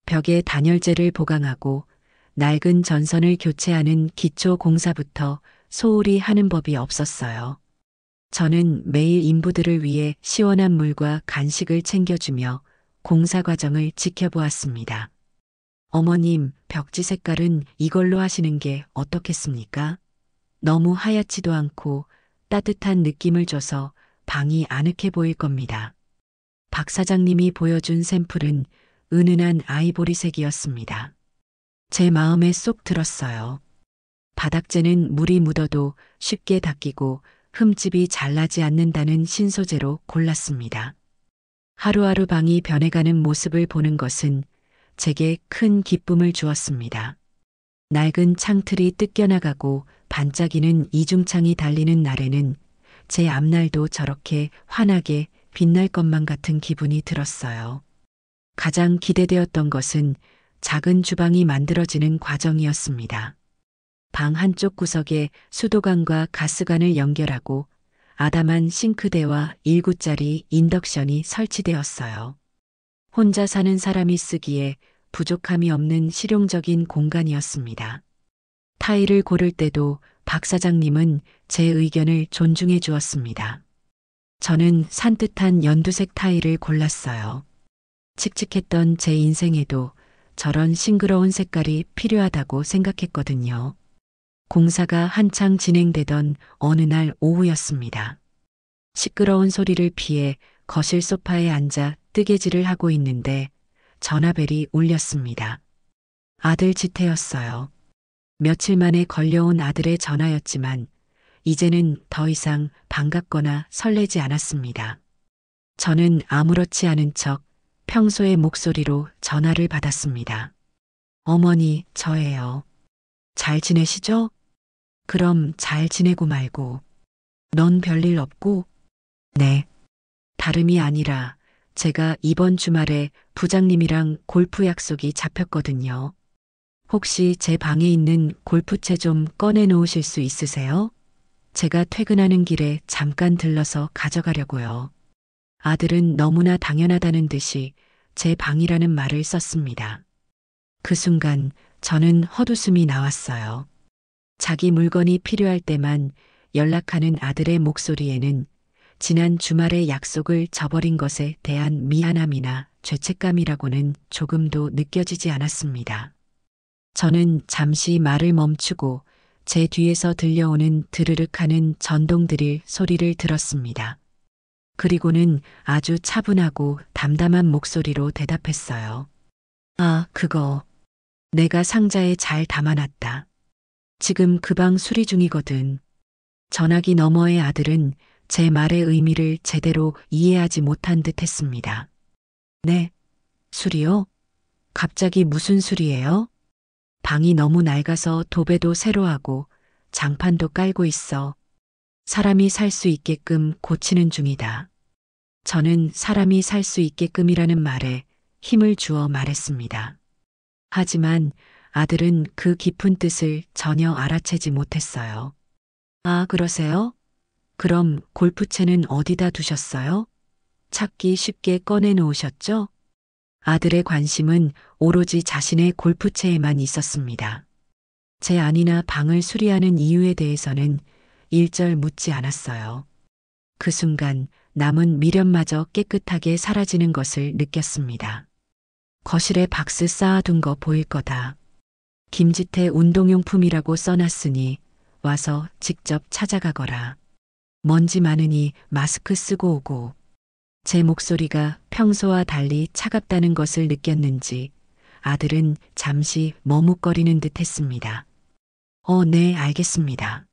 벽에 단열재를 보강하고 낡은 전선을 교체하는 기초 공사부터 소홀히 하는 법이 없었어요. 저는 매일 인부들을 위해 시원한 물과 간식을 챙겨주며 공사 과정을 지켜보았습니다. 어머님, 벽지 색깔은 이걸로 하시는 게 어떻겠습니까? 너무 하얗지도 않고 따뜻한 느낌을 줘서 방이 아늑해 보일 겁니다. 박 사장님이 보여준 샘플은 은은한 아이보리색이었습니다. 제 마음에 쏙 들었어요. 바닥재는 물이 묻어도 쉽게 닦이고 흠집이 잘 나지 않는다는 신소재로 골랐습니다. 하루하루 방이 변해가는 모습을 보는 것은 제게 큰 기쁨을 주었습니다. 낡은 창틀이 뜯겨나가고 반짝이는 이중창이 달리는 날에는 제 앞날도 저렇게 환하게 빛날 것만 같은 기분이 들었어요. 가장 기대되었던 것은 작은 주방이 만들어지는 과정이었습니다. 방 한쪽 구석에 수도관과 가스관을 연결하고 아담한 싱크대와 1구짜리 인덕션이 설치되었어요. 혼자 사는 사람이 쓰기에 부족함이 없는 실용적인 공간이었습니다. 타일을 고를 때도 박 사장님은 제 의견을 존중해 주었습니다. 저는 산뜻한 연두색 타일을 골랐어요. 칙칙했던 제 인생에도 저런 싱그러운 색깔이 필요하다고 생각했거든요. 공사가 한창 진행되던 어느 날 오후였습니다. 시끄러운 소리를 피해 거실 소파에 앉아 뜨개질을 하고 있는데 전화벨이 울렸습니다. 아들 지태였어요. 며칠 만에 걸려온 아들의 전화였지만 이제는 더 이상 반갑거나 설레지 않았습니다. 저는 아무렇지 않은 척 평소의 목소리로 전화를 받았습니다. 어머니, 저예요. 잘 지내시죠? 그럼 잘 지내고 말고. 넌 별일 없고? 네. 다름이 아니라 제가 이번 주말에 부장님이랑 골프 약속이 잡혔거든요. 혹시 제 방에 있는 골프채 좀 꺼내 놓으실 수 있으세요? 제가 퇴근하는 길에 잠깐 들러서 가져가려고요. 아들은 너무나 당연하다는 듯이 제 방이라는 말을 썼습니다. 그 순간 저는 헛웃음이 나왔어요. 자기 물건이 필요할 때만 연락하는 아들의 목소리에는 지난 주말의 약속을 저버린 것에 대한 미안함이나 죄책감이라고는 조금도 느껴지지 않았습니다. 저는 잠시 말을 멈추고 제 뒤에서 들려오는 드르륵 하는 전동 드릴 소리를 들었습니다. 그리고는 아주 차분하고 담담한 목소리로 대답했어요. 아, 그거. 내가 상자에 잘 담아놨다. 지금 그 방 수리 중이거든. 전화기 너머의 아들은 제 말의 의미를 제대로 이해하지 못한 듯 했습니다. 네, 수리요? 갑자기 무슨 수리예요? 방이 너무 낡아서 도배도 새로 하고 장판도 깔고 있어. 사람이 살 수 있게끔 고치는 중이다. 저는 사람이 살 수 있게끔이라는 말에 힘을 주어 말했습니다. 하지만 아들은 그 깊은 뜻을 전혀 알아채지 못했어요. 아, 그러세요? 그럼 골프채는 어디다 두셨어요? 찾기 쉽게 꺼내 놓으셨죠? 아들의 관심은 오로지 자신의 골프채에만 있었습니다. 제 안이나 방을 수리하는 이유에 대해서는 일절 묻지 않았어요. 그 순간 남은 미련마저 깨끗하게 사라지는 것을 느꼈습니다. 거실에 박스 쌓아둔 거 보일 거다. 김지태 운동용품이라고 써놨으니 와서 직접 찾아가거라. 먼지 많으니 마스크 쓰고 오고. 제 목소리가 평소와 달리 차갑다는 것을 느꼈는지 아들은 잠시 머뭇거리는 듯 했습니다. 네, 알겠습니다.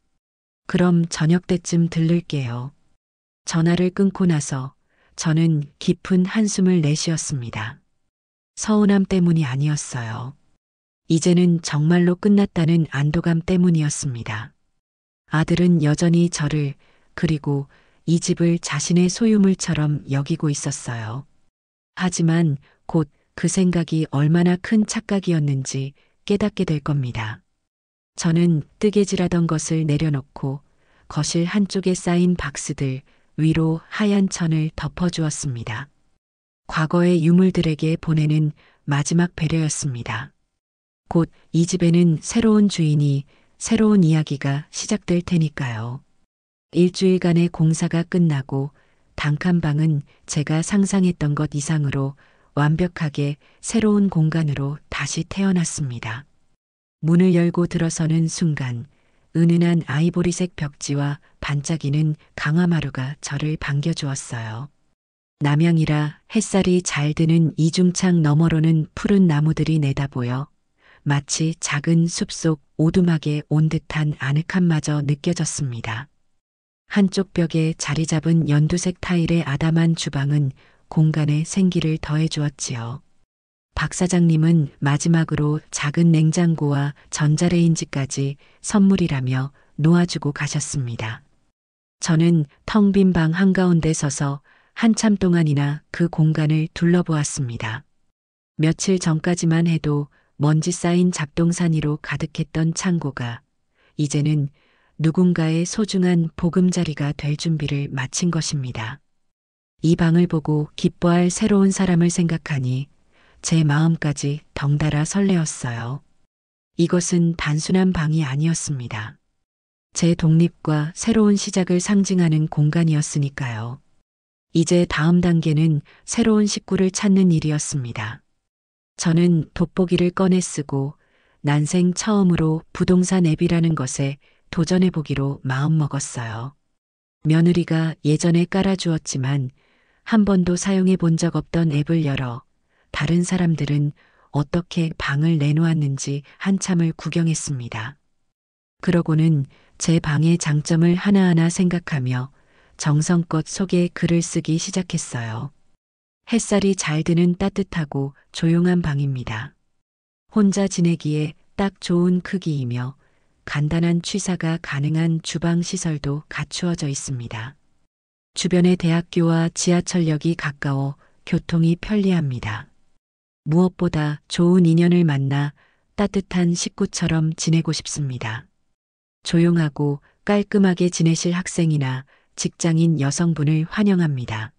그럼 저녁 때쯤 들를게요. 전화를 끊고 나서 저는 깊은 한숨을 내쉬었습니다. 서운함 때문이 아니었어요. 이제는 정말로 끝났다는 안도감 때문이었습니다. 아들은 여전히 저를 그리고 이 집을 자신의 소유물처럼 여기고 있었어요. 하지만 곧 그 생각이 얼마나 큰 착각이었는지 깨닫게 될 겁니다. 저는 뜨개질하던 것을 내려놓고 거실 한쪽에 쌓인 박스들 위로 하얀 천을 덮어주었습니다. 과거의 유물들에게 보내는 마지막 배려였습니다. 곧 이 집에는 새로운 주인이, 새로운 이야기가 시작될 테니까요. 일주일간의 공사가 끝나고 단칸방은 제가 상상했던 것 이상으로 완벽하게 새로운 공간으로 다시 태어났습니다. 문을 열고 들어서는 순간 은은한 아이보리색 벽지와 반짝이는 강화마루가 저를 반겨주었어요. 남양이라 햇살이 잘 드는 이중창 너머로는 푸른 나무들이 내다보여 마치 작은 숲속 오두막에 온 듯한 아늑함마저 느껴졌습니다. 한쪽 벽에 자리 잡은 연두색 타일의 아담한 주방은 공간에 생기를 더해 주었지요. 박 사장님은 마지막으로 작은 냉장고와 전자레인지까지 선물이라며 놓아주고 가셨습니다. 저는 텅 빈 방 한가운데 서서 한참 동안이나 그 공간을 둘러보았습니다. 며칠 전까지만 해도 먼지 쌓인 잡동사니로 가득했던 창고가 이제는 누군가의 소중한 보금자리가 될 준비를 마친 것입니다. 이 방을 보고 기뻐할 새로운 사람을 생각하니 제 마음까지 덩달아 설레었어요. 이것은 단순한 방이 아니었습니다. 제 독립과 새로운 시작을 상징하는 공간이었으니까요. 이제 다음 단계는 새로운 식구를 찾는 일이었습니다. 저는 돋보기를 꺼내 쓰고 난생 처음으로 부동산 앱이라는 것에 도전해 보기로 마음먹었어요. 며느리가 예전에 깔아주었지만 한 번도 사용해 본 적 없던 앱을 열어 다른 사람들은 어떻게 방을 내놓았는지 한참을 구경했습니다. 그러고는 제 방의 장점을 하나하나 생각하며 정성껏 속에 글을 쓰기 시작했어요. 햇살이 잘 드는 따뜻하고 조용한 방입니다. 혼자 지내기에 딱 좋은 크기이며 간단한 취사가 가능한 주방 시설도 갖추어져 있습니다. 주변에 대학교와 지하철역이 가까워 교통이 편리합니다. 무엇보다 좋은 인연을 만나 따뜻한 식구처럼 지내고 싶습니다. 조용하고 깔끔하게 지내실 학생이나 직장인 여성분을 환영합니다.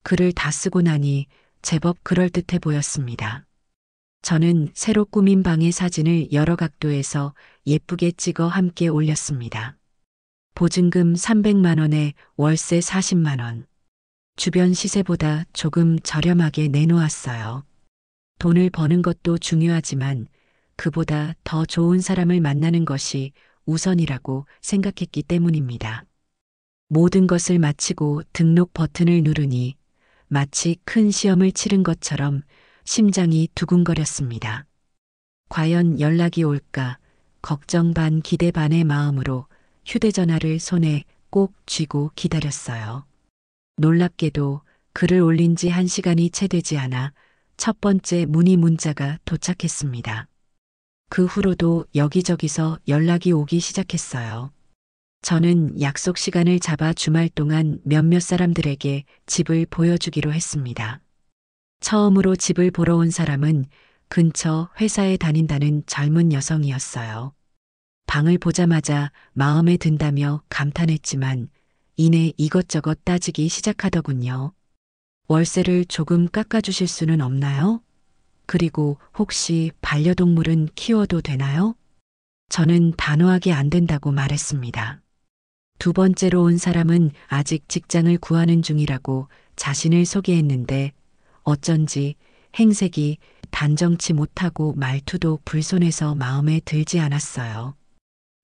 글을 다 쓰고 나니 제법 그럴듯해 보였습니다. 저는 새로 꾸민 방의 사진을 여러 각도에서 예쁘게 찍어 함께 올렸습니다. 보증금 300만 원에 월세 40만 원. 주변 시세보다 조금 저렴하게 내놓았어요. 돈을 버는 것도 중요하지만 그보다 더 좋은 사람을 만나는 것이 우선이라고 생각했기 때문입니다. 모든 것을 마치고 등록 버튼을 누르니 마치 큰 시험을 치른 것처럼 심장이 두근거렸습니다. 과연 연락이 올까 걱정 반 기대 반의 마음으로 휴대전화를 손에 꼭 쥐고 기다렸어요. 놀랍게도 글을 올린 지 1시간이 채 되지 않아 첫 번째 문의 문자가 도착했습니다. 그 후로도 여기저기서 연락이 오기 시작했어요. 저는 약속 시간을 잡아 주말 동안 몇몇 사람들에게 집을 보여주기로 했습니다. 처음으로 집을 보러 온 사람은 근처 회사에 다닌다는 젊은 여성이었어요. 방을 보자마자 마음에 든다며 감탄했지만 이내 이것저것 따지기 시작하더군요. 월세를 조금 깎아주실 수는 없나요? 그리고 혹시 반려동물은 키워도 되나요? 저는 단호하게 안 된다고 말했습니다. 두 번째로 온 사람은 아직 직장을 구하는 중이라고 자신을 소개했는데 어쩐지 행색이 단정치 못하고 말투도 불손해서 마음에 들지 않았어요.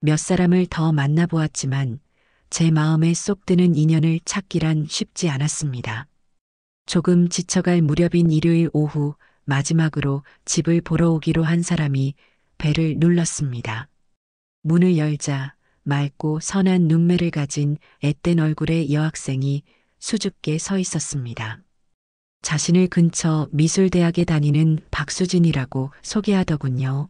몇 사람을 더 만나보았지만 제 마음에 쏙 드는 인연을 찾기란 쉽지 않았습니다. 조금 지쳐갈 무렵인 일요일 오후 마지막으로 집을 보러 오기로 한 사람이 벨을 눌렀습니다. 문을 열자 맑고 선한 눈매를 가진 앳된 얼굴의 여학생이 수줍게 서 있었습니다. 자신을 근처 미술대학에 다니는 박수진이라고 소개하더군요.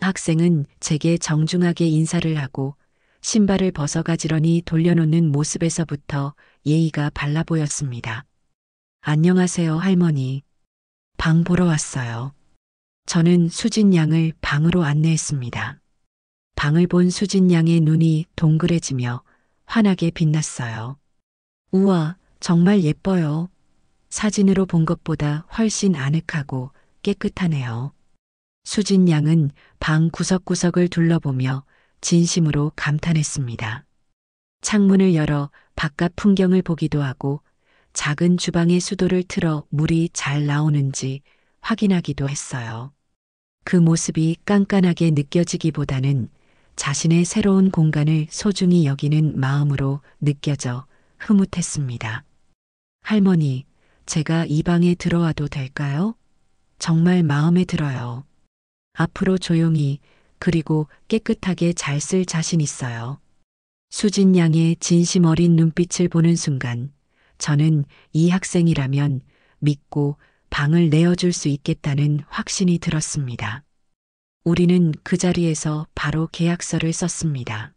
학생은 제게 정중하게 인사를 하고 신발을 벗어가지런히 돌려놓는 모습에서부터 예의가 발라 보였습니다. 안녕하세요, 할머니. 방 보러 왔어요. 저는 수진 양을 방으로 안내했습니다. 방을 본 수진 양의 눈이 동그래지며 환하게 빛났어요. 우와, 정말 예뻐요. 사진으로 본 것보다 훨씬 아늑하고 깨끗하네요. 수진 양은 방 구석구석을 둘러보며 진심으로 감탄했습니다. 창문을 열어 바깥 풍경을 보기도 하고 작은 주방의 수도를 틀어 물이 잘 나오는지 확인하기도 했어요. 그 모습이 깐깐하게 느껴지기보다는 자신의 새로운 공간을 소중히 여기는 마음으로 느껴져 흐뭇했습니다. 할머니, 제가 이 방에 들어와도 될까요? 정말 마음에 들어요. 앞으로 조용히 그리고 깨끗하게 잘 쓸 자신 있어요. 수진 양의 진심 어린 눈빛을 보는 순간 저는 이 학생이라면 믿고 방을 내어줄 수 있겠다는 확신이 들었습니다. 우리는 그 자리에서 바로 계약서를 썼습니다.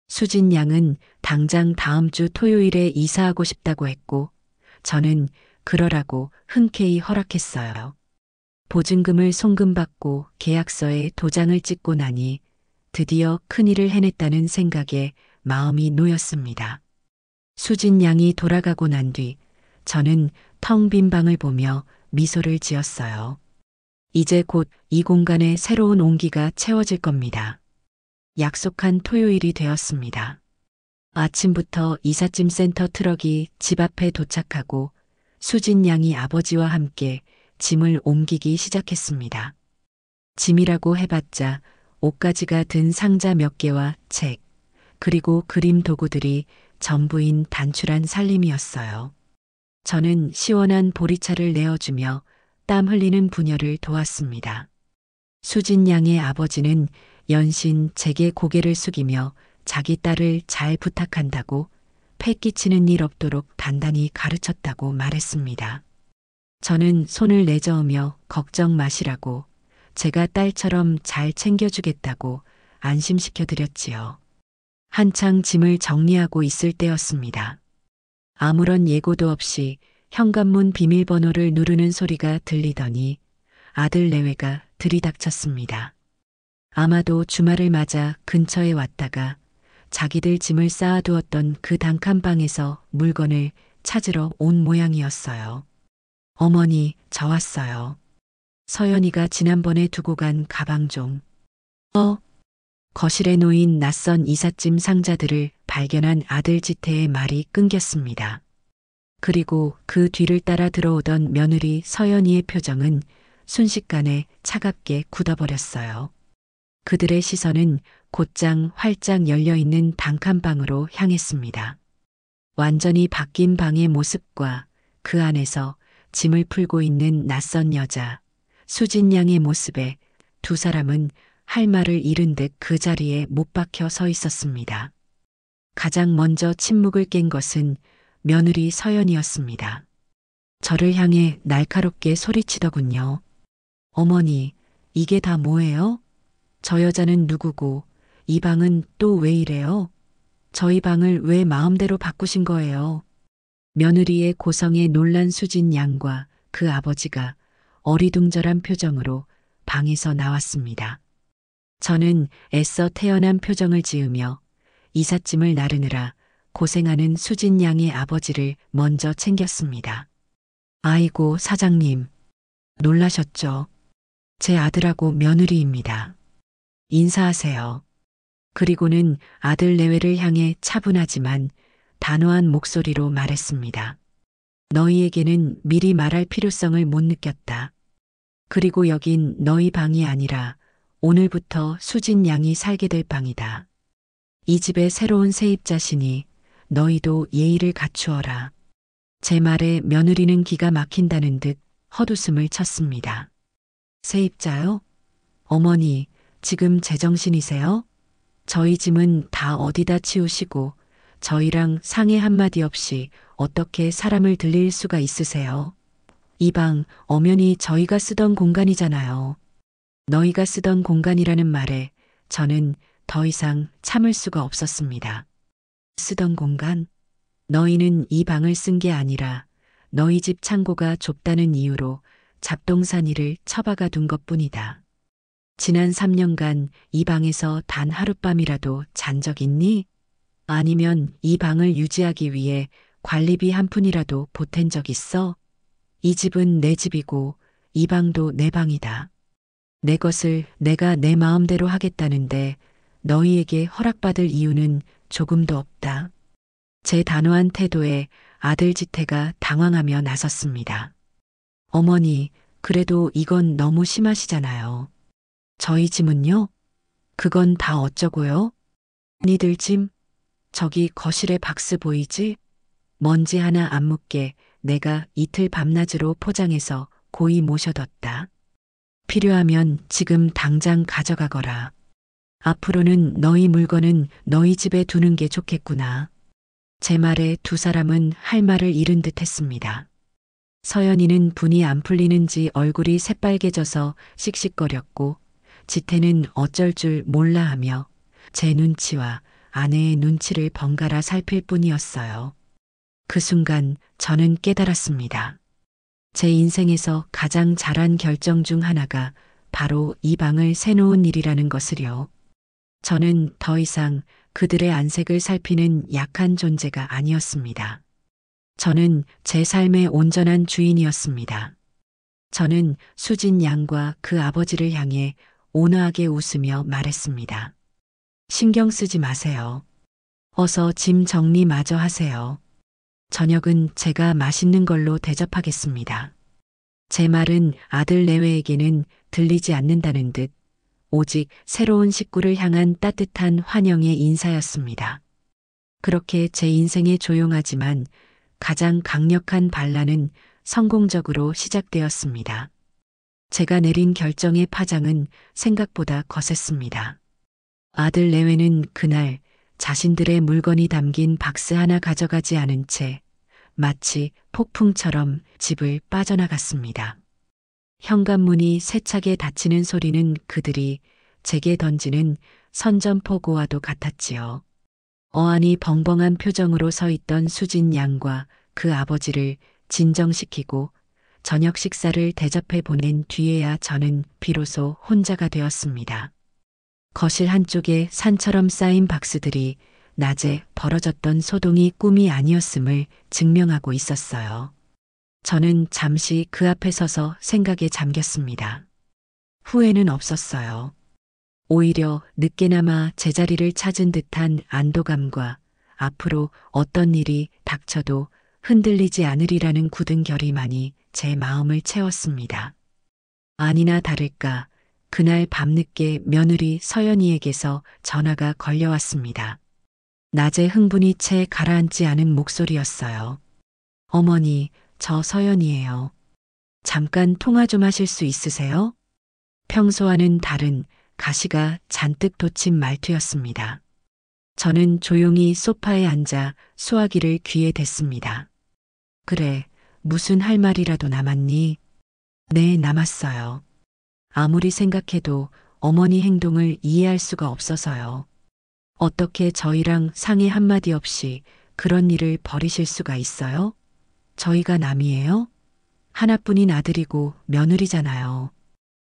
수진 양은 당장 다음 주 토요일에 이사하고 싶다고 했고 저는 그러라고 흔쾌히 허락했어요. 보증금을 송금받고 계약서에 도장을 찍고 나니 드디어 큰일을 해냈다는 생각에 마음이 놓였습니다. 수진 양이 돌아가고 난 뒤 저는 텅 빈 방을 보며 미소를 지었어요. 이제 곧 이 공간에 새로운 온기가 채워질 겁니다. 약속한 토요일이 되었습니다. 아침부터 이삿짐 센터 트럭이 집 앞에 도착하고 수진 양이 아버지와 함께 짐을 옮기기 시작했습니다. 짐이라고 해봤자 옷가지가 든 상자 몇 개와 책, 그리고 그림 도구들이 전부인 단출한 살림이었어요. 저는 시원한 보리차를 내어주며 땀 흘리는 부녀를 도왔습니다. 수진 양의 아버지는 연신 제게 고개를 숙이며 자기 딸을 잘 부탁한다고 패 끼치는 일 없도록 단단히 가르쳤다고 말했습니다. 저는 손을 내저으며 걱정 마시라고 제가 딸처럼 잘 챙겨주겠다고 안심시켜 드렸지요. 한창 짐을 정리하고 있을 때였습니다. 아무런 예고도 없이 현관문 비밀번호를 누르는 소리가 들리더니 아들 내외가 들이닥쳤습니다. 아마도 주말을 맞아 근처에 왔다가 자기들 짐을 쌓아두었던 그 단칸방에서 물건을 찾으러 온 모양이었어요. 어머니, 저 왔어요. 서연이가 지난번에 두고 간 가방 좀. 거실에 놓인 낯선 이삿짐 상자들을 발견한 아들 지태의 말이 끊겼습니다. 그리고 그 뒤를 따라 들어오던 며느리 서연이의 표정은 순식간에 차갑게 굳어버렸어요. 그들의 시선은 곧장 활짝 열려있는 단칸방으로 향했습니다. 완전히 바뀐 방의 모습과 그 안에서 짐을 풀고 있는 낯선 여자, 수진 양의 모습에 두 사람은 할 말을 잃은 듯 그 자리에 못 박혀 서 있었습니다. 가장 먼저 침묵을 깬 것은 며느리 서연이었습니다. 저를 향해 날카롭게 소리치더군요. 어머니, 이게 다 뭐예요? 저 여자는 누구고 이 방은 또 왜 이래요? 저희 방을 왜 마음대로 바꾸신 거예요? 며느리의 고성에 놀란 수진 양과 그 아버지가 어리둥절한 표정으로 방에서 나왔습니다. 저는 애써 태연한 표정을 지으며 이삿짐을 나르느라 고생하는 수진 양의 아버지를 먼저 챙겼습니다. 아이고, 사장님. 놀라셨죠? 제 아들하고 며느리입니다. 인사하세요. 그리고는 아들 내외를 향해 차분하지만 단호한 목소리로 말했습니다. 너희에게는 미리 말할 필요성을 못 느꼈다. 그리고 여긴 너희 방이 아니라 오늘부터 수진 양이 살게 될 방이다. 이 집의 새로운 세입자시니 너희도 예의를 갖추어라. 제 말에 며느리는 기가 막힌다는 듯 헛웃음을 쳤습니다. 세입자요? 어머니, 지금 제정신이세요? 저희 짐은 다 어디다 치우시고 저희랑 상의 한마디 없이 어떻게 사람을 들릴 수가 있으세요? 이 방 엄연히 저희가 쓰던 공간이잖아요. 너희가 쓰던 공간이라는 말에 저는 더 이상 참을 수가 없었습니다. 쓰던 공간? 너희는 이 방을 쓴 게 아니라 너희 집 창고가 좁다는 이유로 잡동사니를 처박아 둔 것뿐이다. 지난 3년간 이 방에서 단 하룻밤이라도 잔 적 있니? 아니면 이 방을 유지하기 위해 관리비 한 푼이라도 보탠 적 있어? 이 집은 내 집이고 이 방도 내 방이다. 내 것을 내가 내 마음대로 하겠다는데 너희에게 허락받을 이유는 조금도 없다. 제 단호한 태도에 아들 지태가 당황하며 나섰습니다. 어머니, 그래도 이건 너무 심하시잖아요. 저희 짐은요? 그건 다 어쩌고요? 니들 짐? 저기 거실에 박스 보이지? 먼지 하나 안 묻게 내가 이틀 밤낮으로 포장해서 고이 모셔뒀다. 필요하면 지금 당장 가져가거라. 앞으로는 너희 물건은 너희 집에 두는 게 좋겠구나. 제 말에 두 사람은 할 말을 잃은 듯 했습니다. 서연이는 분이 안 풀리는지 얼굴이 새빨개져서 씩씩거렸고 지태는 어쩔 줄 몰라 하며 제 눈치와 아내의 눈치를 번갈아 살필 뿐이었어요. 그 순간 저는 깨달았습니다. 제 인생에서 가장 잘한 결정 중 하나가 바로 이 방을 새놓은 일이라는 것을요. 저는 더 이상 그들의 안색을 살피는 약한 존재가 아니었습니다. 저는 제 삶의 온전한 주인이었습니다. 저는 수진 양과 그 아버지를 향해 온화하게 웃으며 말했습니다. 신경 쓰지 마세요. 어서 짐 정리 마저 하세요. 저녁은 제가 맛있는 걸로 대접하겠습니다. 제 말은 아들 내외에게는 들리지 않는다는 듯 오직 새로운 식구를 향한 따뜻한 환영의 인사였습니다. 그렇게 제 인생의 조용하지만 가장 강력한 반란은 성공적으로 시작되었습니다. 제가 내린 결정의 파장은 생각보다 거셌습니다. 아들 내외는 그날 자신들의 물건이 담긴 박스 하나 가져가지 않은 채 마치 폭풍처럼 집을 빠져나갔습니다. 현관문이 세차게 닫히는 소리는 그들이 제게 던지는 선전포고와도 같았지요. 어안이 벙벙한 표정으로 서 있던 수진 양과 그 아버지를 진정시키고 저녁 식사를 대접해 보낸 뒤에야 저는 비로소 혼자가 되었습니다. 거실 한쪽에 산처럼 쌓인 박스들이 낮에 벌어졌던 소동이 꿈이 아니었음을 증명하고 있었어요. 저는 잠시 그 앞에 서서 생각에 잠겼습니다. 후회는 없었어요. 오히려 늦게나마 제자리를 찾은 듯한 안도감과 앞으로 어떤 일이 닥쳐도 흔들리지 않으리라는 굳은 결의만이 제 마음을 채웠습니다. 아니나 다를까 그날 밤늦게 며느리 서연이에게서 전화가 걸려왔습니다. 낮에 흥분이 채 가라앉지 않은 목소리였어요. 어머니, 저 서연이에요. 잠깐 통화 좀 하실 수 있으세요? 평소와는 다른 가시가 잔뜩 돋친 말투였습니다. 저는 조용히 소파에 앉아 수화기를 귀에 댔습니다. 그래, 무슨 할 말이라도 남았니? 네, 남았어요. 아무리 생각해도 어머니 행동을 이해할 수가 없어서요. 어떻게 저희랑 상의 한마디 없이 그런 일을 벌이실 수가 있어요? 저희가 남이에요? 하나뿐인 아들이고 며느리잖아요.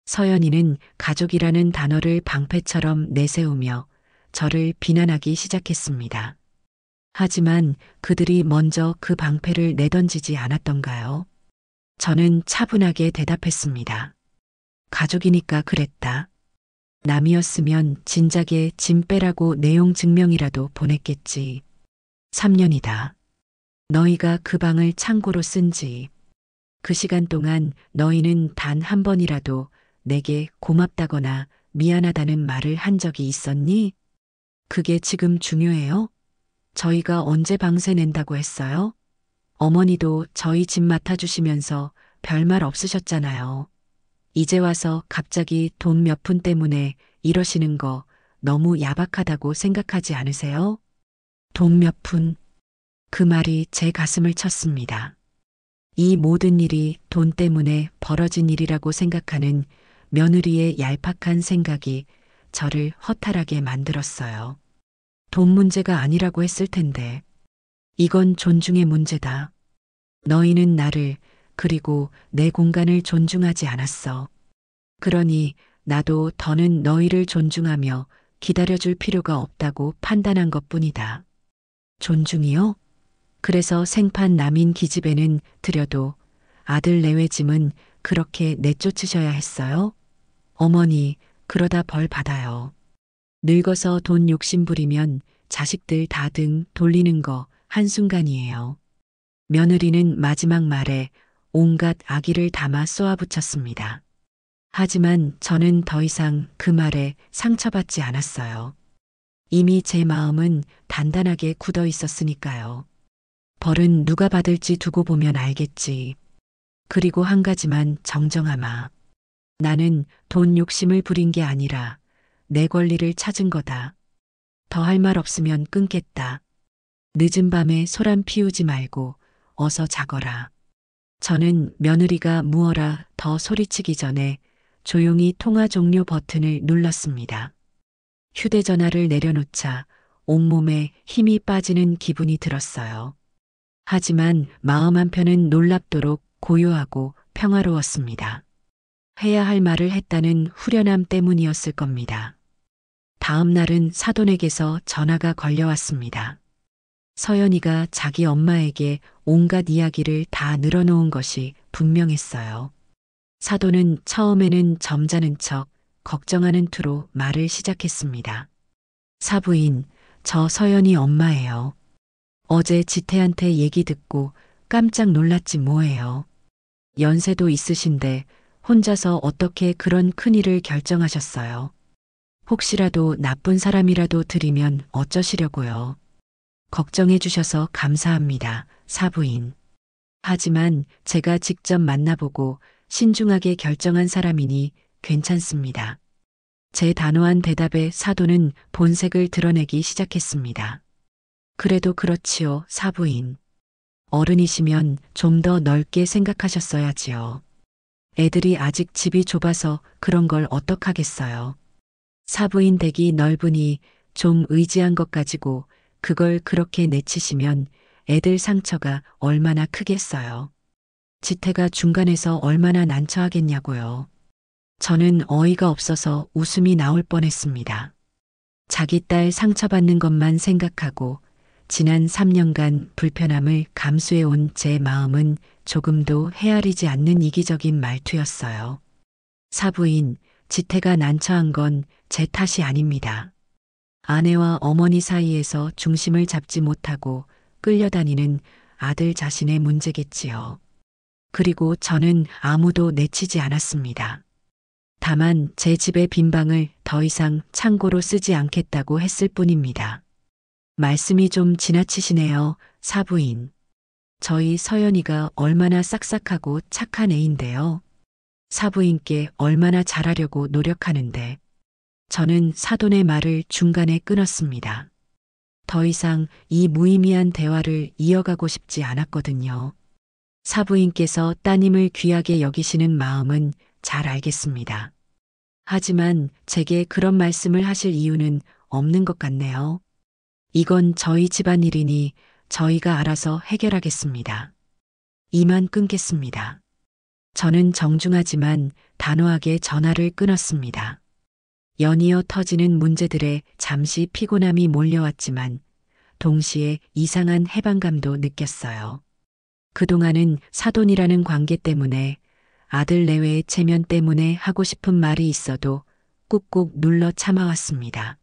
서연이는 가족이라는 단어를 방패처럼 내세우며 저를 비난하기 시작했습니다. 하지만 그들이 먼저 그 방패를 내던지지 않았던가요? 저는 차분하게 대답했습니다. 가족이니까 그랬다. 남이었으면 진작에 짐 빼라고 내용 증명이라도 보냈겠지. 3년이다. 너희가 그 방을 창고로 쓴지 그 시간 동안 너희는 단 한 번이라도 내게 고맙다거나 미안하다는 말을 한 적이 있었니? 그게 지금 중요해요? 저희가 언제 방세 낸다고 했어요? 어머니도 저희 집 맡아주시면서 별말 없으셨잖아요. 이제 와서 갑자기 돈 몇 푼 때문에 이러시는 거 너무 야박하다고 생각하지 않으세요? 돈 몇 푼. 그 말이 제 가슴을 쳤습니다. 이 모든 일이 돈 때문에 벌어진 일이라고 생각하는 며느리의 얄팍한 생각이 저를 허탈하게 만들었어요. 돈 문제가 아니라고 했을 텐데. 이건 존중의 문제다. 너희는 나를 그리고 내 공간을 존중하지 않았어. 그러니 나도 더는 너희를 존중하며 기다려줄 필요가 없다고 판단한 것뿐이다. 존중이요? 그래서 생판 남인 기집애는 들여도 아들 내외 짐은 그렇게 내쫓으셔야 했어요? 어머니, 그러다 벌 받아요. 늙어서 돈 욕심 부리면 자식들 다 등 돌리는 거 한순간이에요. 며느리는 마지막 말에 온갖 악의를 담아 쏘아붙였습니다. 하지만 저는 더 이상 그 말에 상처받지 않았어요. 이미 제 마음은 단단하게 굳어 있었으니까요. 벌은 누가 받을지 두고 보면 알겠지. 그리고 한 가지만 정정하마. 나는 돈 욕심을 부린 게 아니라 내 권리를 찾은 거다. 더 할 말 없으면 끊겠다. 늦은 밤에 소란 피우지 말고 어서 자거라. 저는 며느리가 무어라 더 소리치기 전에 조용히 통화 종료 버튼을 눌렀습니다. 휴대전화를 내려놓자 온몸에 힘이 빠지는 기분이 들었어요. 하지만 마음 한편은 놀랍도록 고요하고 평화로웠습니다. 해야 할 말을 했다는 후련함 때문이었을 겁니다. 다음 날은 사돈에게서 전화가 걸려왔습니다. 서연이가 자기 엄마에게 온갖 이야기를 다 늘어놓은 것이 분명했어요. 사돈은 처음에는 점잖은 척 걱정하는 투로 말을 시작했습니다. 사부인, 저 서연이 엄마예요. 어제 지태한테 얘기 듣고 깜짝 놀랐지 뭐예요. 연세도 있으신데 혼자서 어떻게 그런 큰일을 결정하셨어요. 혹시라도 나쁜 사람이라도 들이면 어쩌시려고요. 걱정해 주셔서 감사합니다, 사부인. 하지만 제가 직접 만나보고 신중하게 결정한 사람이니 괜찮습니다. 제 단호한 대답에 사돈은 본색을 드러내기 시작했습니다. 그래도 그렇지요, 사부인. 어른이시면 좀 더 넓게 생각하셨어야지요. 애들이 아직 집이 좁아서 그런 걸 어떡하겠어요. 사부인 댁이 넓으니 좀 의지한 것 가지고 그걸 그렇게 내치시면 애들 상처가 얼마나 크겠어요. 지태가 중간에서 얼마나 난처하겠냐고요. 저는 어이가 없어서 웃음이 나올 뻔했습니다. 자기 딸 상처받는 것만 생각하고 지난 3년간 불편함을 감수해온 제 마음은 조금도 헤아리지 않는 이기적인 말투였어요. 사부인, 지태가 난처한 건 제 탓이 아닙니다. 아내와 어머니 사이에서 중심을 잡지 못하고 끌려다니는 아들 자신의 문제겠지요. 그리고 저는 아무도 내치지 않았습니다. 다만 제 집의 빈방을 더 이상 창고로 쓰지 않겠다고 했을 뿐입니다. 말씀이 좀 지나치시네요, 사부인. 저희 서연이가 얼마나 싹싹하고 착한 애인데요. 사부인께 얼마나 잘하려고 노력하는데. 저는 사돈의 말을 중간에 끊었습니다. 더 이상 이 무의미한 대화를 이어가고 싶지 않았거든요. 사부인께서 따님을 귀하게 여기시는 마음은 잘 알겠습니다. 하지만 제게 그런 말씀을 하실 이유는 없는 것 같네요. 이건 저희 집안일이니 저희가 알아서 해결하겠습니다. 이만 끊겠습니다. 저는 정중하지만 단호하게 전화를 끊었습니다. 연이어 터지는 문제들에 잠시 피곤함이 몰려왔지만 동시에 이상한 해방감도 느꼈어요. 그동안은 사돈이라는 관계 때문에 아들 내외의 체면 때문에 하고 싶은 말이 있어도 꾹꾹 눌러 참아왔습니다.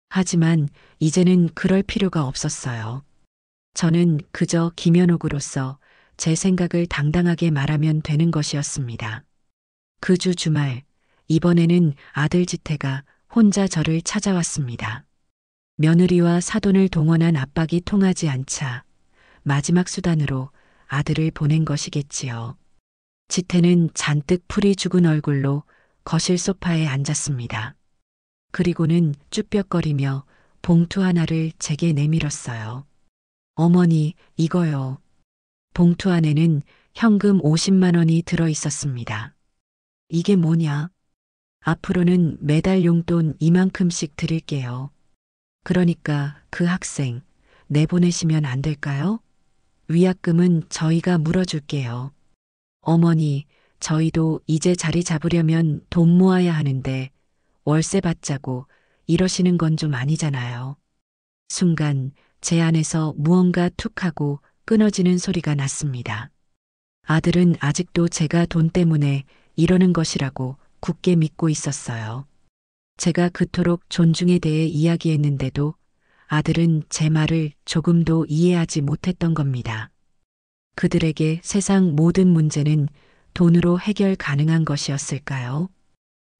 하지만 이제는 그럴 필요가 없었어요. 저는 그저 김연옥으로서 제 생각을 당당하게 말하면 되는 것이었습니다. 그 주 주말, 이번에는 아들 지태가 혼자 저를 찾아왔습니다. 며느리와 사돈을 동원한 압박이 통하지 않자 마지막 수단으로 아들을 보낸 것이겠지요. 지태는 잔뜩 풀이 죽은 얼굴로 거실 소파에 앉았습니다. 그리고는 쭈뼛거리며 봉투 하나를 제게 내밀었어요. 어머니, 이거요. 봉투 안에는 현금 50만 원이 들어 있었습니다. 이게 뭐냐? 앞으로는 매달 용돈 이만큼씩 드릴게요. 그러니까 그 학생 내보내시면 안 될까요? 위약금은 저희가 물어줄게요. 어머니, 저희도 이제 자리 잡으려면 돈 모아야 하는데 월세 받자고 이러시는 건 좀 아니잖아요. 순간 제 안에서 무언가 툭 하고 끊어지는 소리가 났습니다. 아들은 아직도 제가 돈 때문에 이러는 것이라고 굳게 믿고 있었어요. 제가 그토록 존중에 대해 이야기했는데도 아들은 제 말을 조금도 이해하지 못했던 겁니다. 그들에게 세상 모든 문제는 돈으로 해결 가능한 것이었을까요?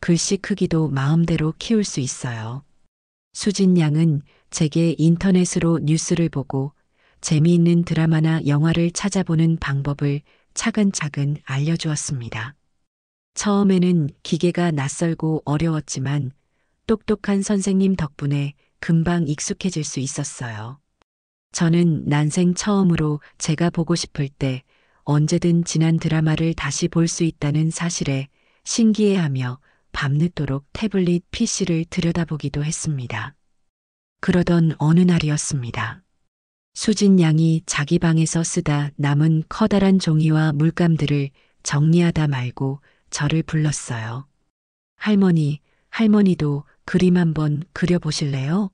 글씨 크기도 마음대로 키울 수 있어요. 수진 양은 제게 인터넷으로 뉴스를 보고 재미있는 드라마나 영화를 찾아보는 방법을 차근차근 알려주었습니다. 처음에는 기계가 낯설고 어려웠지만 똑똑한 선생님 덕분에 금방 익숙해질 수 있었어요. 저는 난생 처음으로 제가 보고 싶을 때 언제든 지난 드라마를 다시 볼 수 있다는 사실에 신기해하며 밤늦도록 태블릿 PC를 들여다보기도 했습니다. 그러던 어느 날이었습니다. 수진 양이 자기 방에서 쓰다 남은 커다란 종이와 물감들을 정리하다 말고 저를 불렀어요. 할머니, 할머니도 그림 한번 그려보실래요?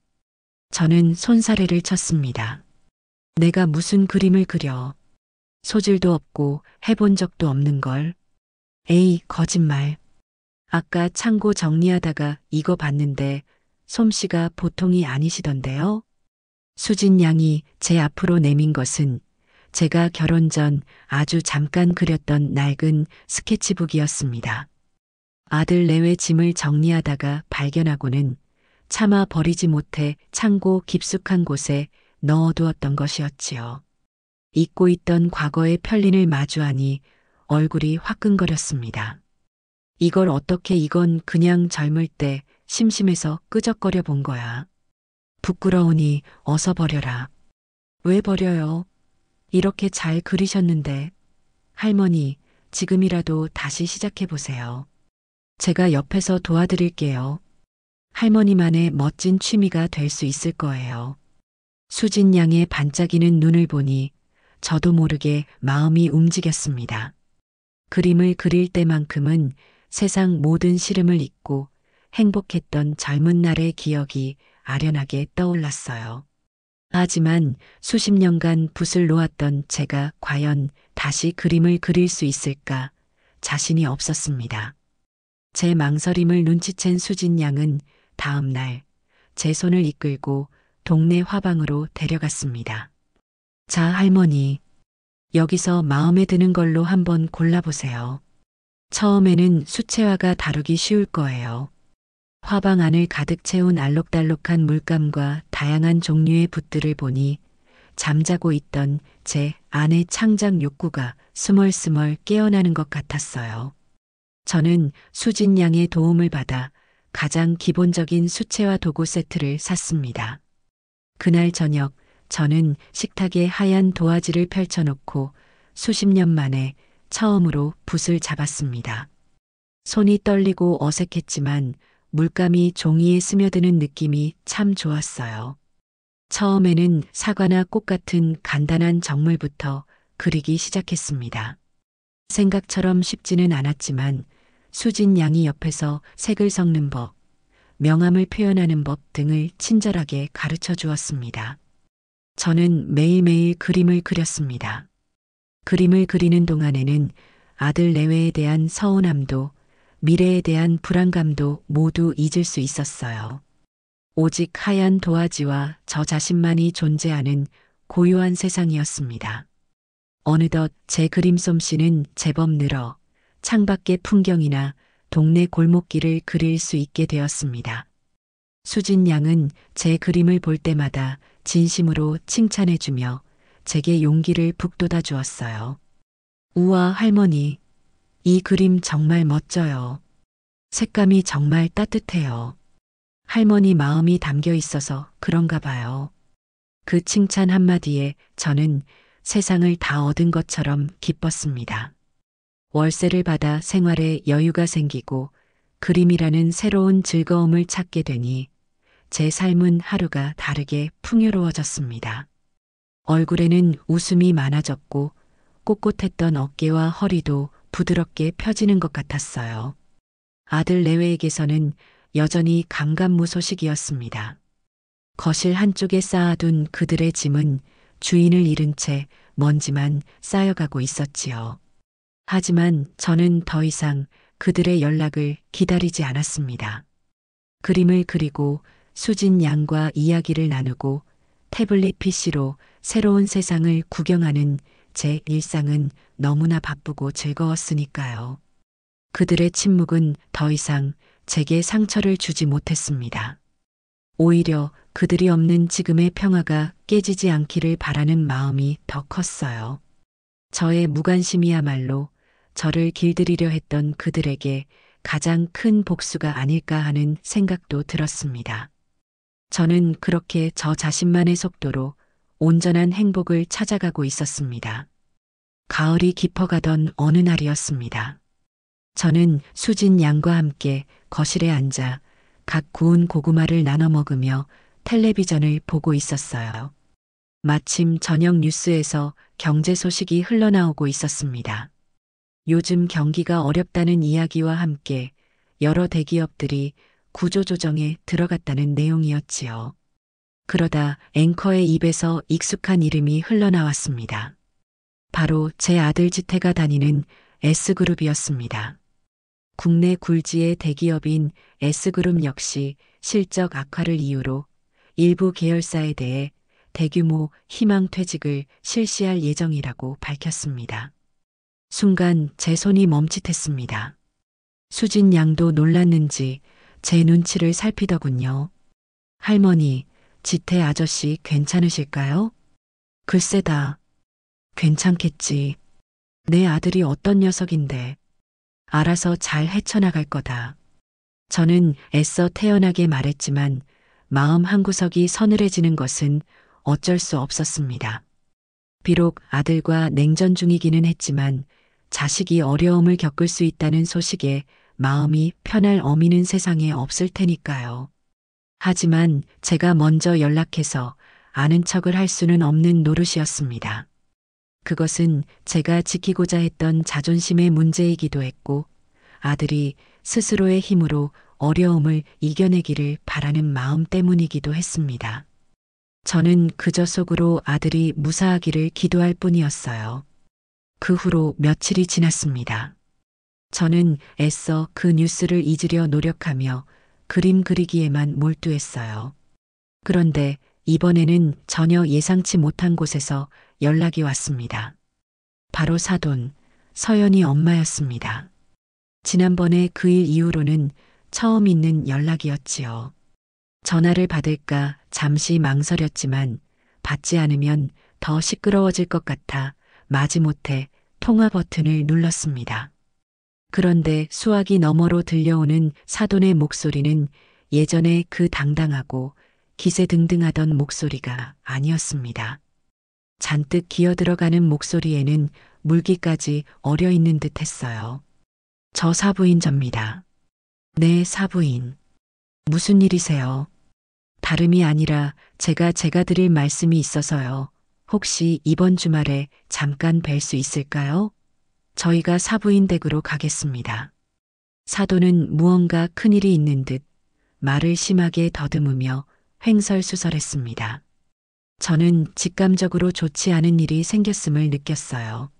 저는 손사래를 쳤습니다. 내가 무슨 그림을 그려? 소질도 없고 해본 적도 없는 걸. 에이, 거짓말. 아까 창고 정리하다가 이거 봤는데 솜씨가 보통이 아니시던데요? 수진 양이 제 앞으로 내민 것은 제가 결혼 전 아주 잠깐 그렸던 낡은 스케치북이었습니다. 아들 내외 짐을 정리하다가 발견하고는 차마 버리지 못해 창고 깊숙한 곳에 넣어두었던 것이었지요. 잊고 있던 과거의 편린을 마주하니 얼굴이 화끈거렸습니다. 이걸 어떻게 이건 그냥 젊을 때 심심해서 끄적거려 본 거야. 부끄러우니 어서 버려라. 왜 버려요? 이렇게 잘 그리셨는데. 할머니, 지금이라도 다시 시작해 보세요. 제가 옆에서 도와드릴게요. 할머니만의 멋진 취미가 될 수 있을 거예요. 수진 양의 반짝이는 눈을 보니 저도 모르게 마음이 움직였습니다. 그림을 그릴 때만큼은 세상 모든 시름을 잊고 행복했던 젊은 날의 기억이 아련하게 떠올랐어요. 하지만 수십 년간 붓을 놓았던 제가 과연 다시 그림을 그릴 수 있을까 자신이 없었습니다. 제 망설임을 눈치챈 수진 양은 다음 날 제 손을 이끌고 동네 화방으로 데려갔습니다. 자, 할머니. 여기서 마음에 드는 걸로 한번 골라보세요. 처음에는 수채화가 다루기 쉬울 거예요. 화방 안을 가득 채운 알록달록한 물감과 다양한 종류의 붓들을 보니 잠자고 있던 제 안의 창작 욕구가 스멀스멀 깨어나는 것 같았어요. 저는 수진 양의 도움을 받아 가장 기본적인 수채화 도구 세트를 샀습니다. 그날 저녁 저는 식탁에 하얀 도화지를 펼쳐놓고 수십 년 만에 처음으로 붓을 잡았습니다. 손이 떨리고 어색했지만 물감이 종이에 스며드는 느낌이 참 좋았어요. 처음에는 사과나 꽃 같은 간단한 정물부터 그리기 시작했습니다. 생각처럼 쉽지는 않았지만 수진 양이 옆에서 색을 섞는 법, 명암을 표현하는 법 등을 친절하게 가르쳐 주었습니다. 저는 매일매일 그림을 그렸습니다. 그림을 그리는 동안에는 아들 내외에 대한 서운함도 미래에 대한 불안감도 모두 잊을 수 있었어요. 오직 하얀 도화지와 저 자신만이 존재하는 고요한 세상이었습니다. 어느덧 제 그림 솜씨는 제법 늘어 창밖의 풍경이나 동네 골목길을 그릴 수 있게 되었습니다. 수진 양은 제 그림을 볼 때마다 진심으로 칭찬해주며 제게 용기를 북돋아 주었어요. 우와, 할머니. 이 그림 정말 멋져요. 색감이 정말 따뜻해요. 할머니 마음이 담겨 있어서 그런가 봐요. 그 칭찬 한마디에 저는 세상을 다 얻은 것처럼 기뻤습니다. 월세를 받아 생활에 여유가 생기고 그림이라는 새로운 즐거움을 찾게 되니 제 삶은 하루가 다르게 풍요로워졌습니다. 얼굴에는 웃음이 많아졌고 꼿꼿했던 어깨와 허리도 부드럽게 펴지는 것 같았어요. 아들 내외에게서는 여전히 감감무소식이었습니다. 거실 한쪽에 쌓아둔 그들의 짐은 주인을 잃은 채 먼지만 쌓여가고 있었지요. 하지만 저는 더 이상 그들의 연락을 기다리지 않았습니다. 그림을 그리고 수진 양과 이야기를 나누고 태블릿 PC로 새로운 세상을 구경하는 제 일상은 너무나 바쁘고 즐거웠으니까요. 그들의 침묵은 더 이상 제게 상처를 주지 못했습니다. 오히려 그들이 없는 지금의 평화가 깨지지 않기를 바라는 마음이 더 컸어요. 저의 무관심이야말로 저를 길들이려 했던 그들에게 가장 큰 복수가 아닐까 하는 생각도 들었습니다. 저는 그렇게 저 자신만의 속도로 온전한 행복을 찾아가고 있었습니다. 가을이 깊어가던 어느 날이었습니다. 저는 수진 양과 함께 거실에 앉아 각 구운 고구마를 나눠 먹으며 텔레비전을 보고 있었어요. 마침 저녁 뉴스에서 경제 소식이 흘러나오고 있었습니다. 요즘 경기가 어렵다는 이야기와 함께 여러 대기업들이 구조조정에 들어갔다는 내용이었지요. 그러다 앵커의 입에서 익숙한 이름이 흘러나왔습니다. 바로 제 아들 지태가 다니는 S그룹이었습니다. 국내 굴지의 대기업인 S그룹 역시 실적 악화를 이유로 일부 계열사에 대해 대규모 희망퇴직을 실시할 예정이라고 밝혔습니다. 순간 제 손이 멈칫했습니다. 수진 양도 놀랐는지 제 눈치를 살피더군요. 할머니, 지태 아저씨 괜찮으실까요? 글쎄다. 괜찮겠지. 내 아들이 어떤 녀석인데. 알아서 잘 헤쳐나갈 거다. 저는 애써 태연하게 말했지만 마음 한구석이 서늘해지는 것은 어쩔 수 없었습니다. 비록 아들과 냉전 중이기는 했지만 자식이 어려움을 겪을 수 있다는 소식에 마음이 편할 어미는 세상에 없을 테니까요. 하지만 제가 먼저 연락해서 아는 척을 할 수는 없는 노릇이었습니다. 그것은 제가 지키고자 했던 자존심의 문제이기도 했고 아들이 스스로의 힘으로 어려움을 이겨내기를 바라는 마음 때문이기도 했습니다. 저는 그저 속으로 아들이 무사하기를 기도할 뿐이었어요. 그 후로 며칠이 지났습니다. 저는 애써 그 뉴스를 잊으려 노력하며 그림 그리기에만 몰두했어요. 그런데 이번에는 전혀 예상치 못한 곳에서 연락이 왔습니다. 바로 사돈, 서연이 엄마였습니다. 지난번에 그 일 이후로는 처음 있는 연락이었지요. 전화를 받을까 잠시 망설였지만 받지 않으면 더 시끄러워질 것 같아 마지못해 통화 버튼을 눌렀습니다. 그런데 수화기 너머로 들려오는 사돈의 목소리는 예전에 그 당당하고 기세등등하던 목소리가 아니었습니다. 잔뜩 기어들어가는 목소리에는 물기까지 어려 있는 듯 했어요. 저 사부인 접니다. 네, 사부인. 무슨 일이세요? 다름이 아니라 제가 드릴 말씀이 있어서요. 혹시 이번 주말에 잠깐 뵐 수 있을까요? 저희가 사부인 댁으로 가겠습니다. 사돈은 무언가 큰일이 있는 듯 말을 심하게 더듬으며 횡설수설했습니다. 저는 직감적으로 좋지 않은 일이 생겼음을 느꼈어요.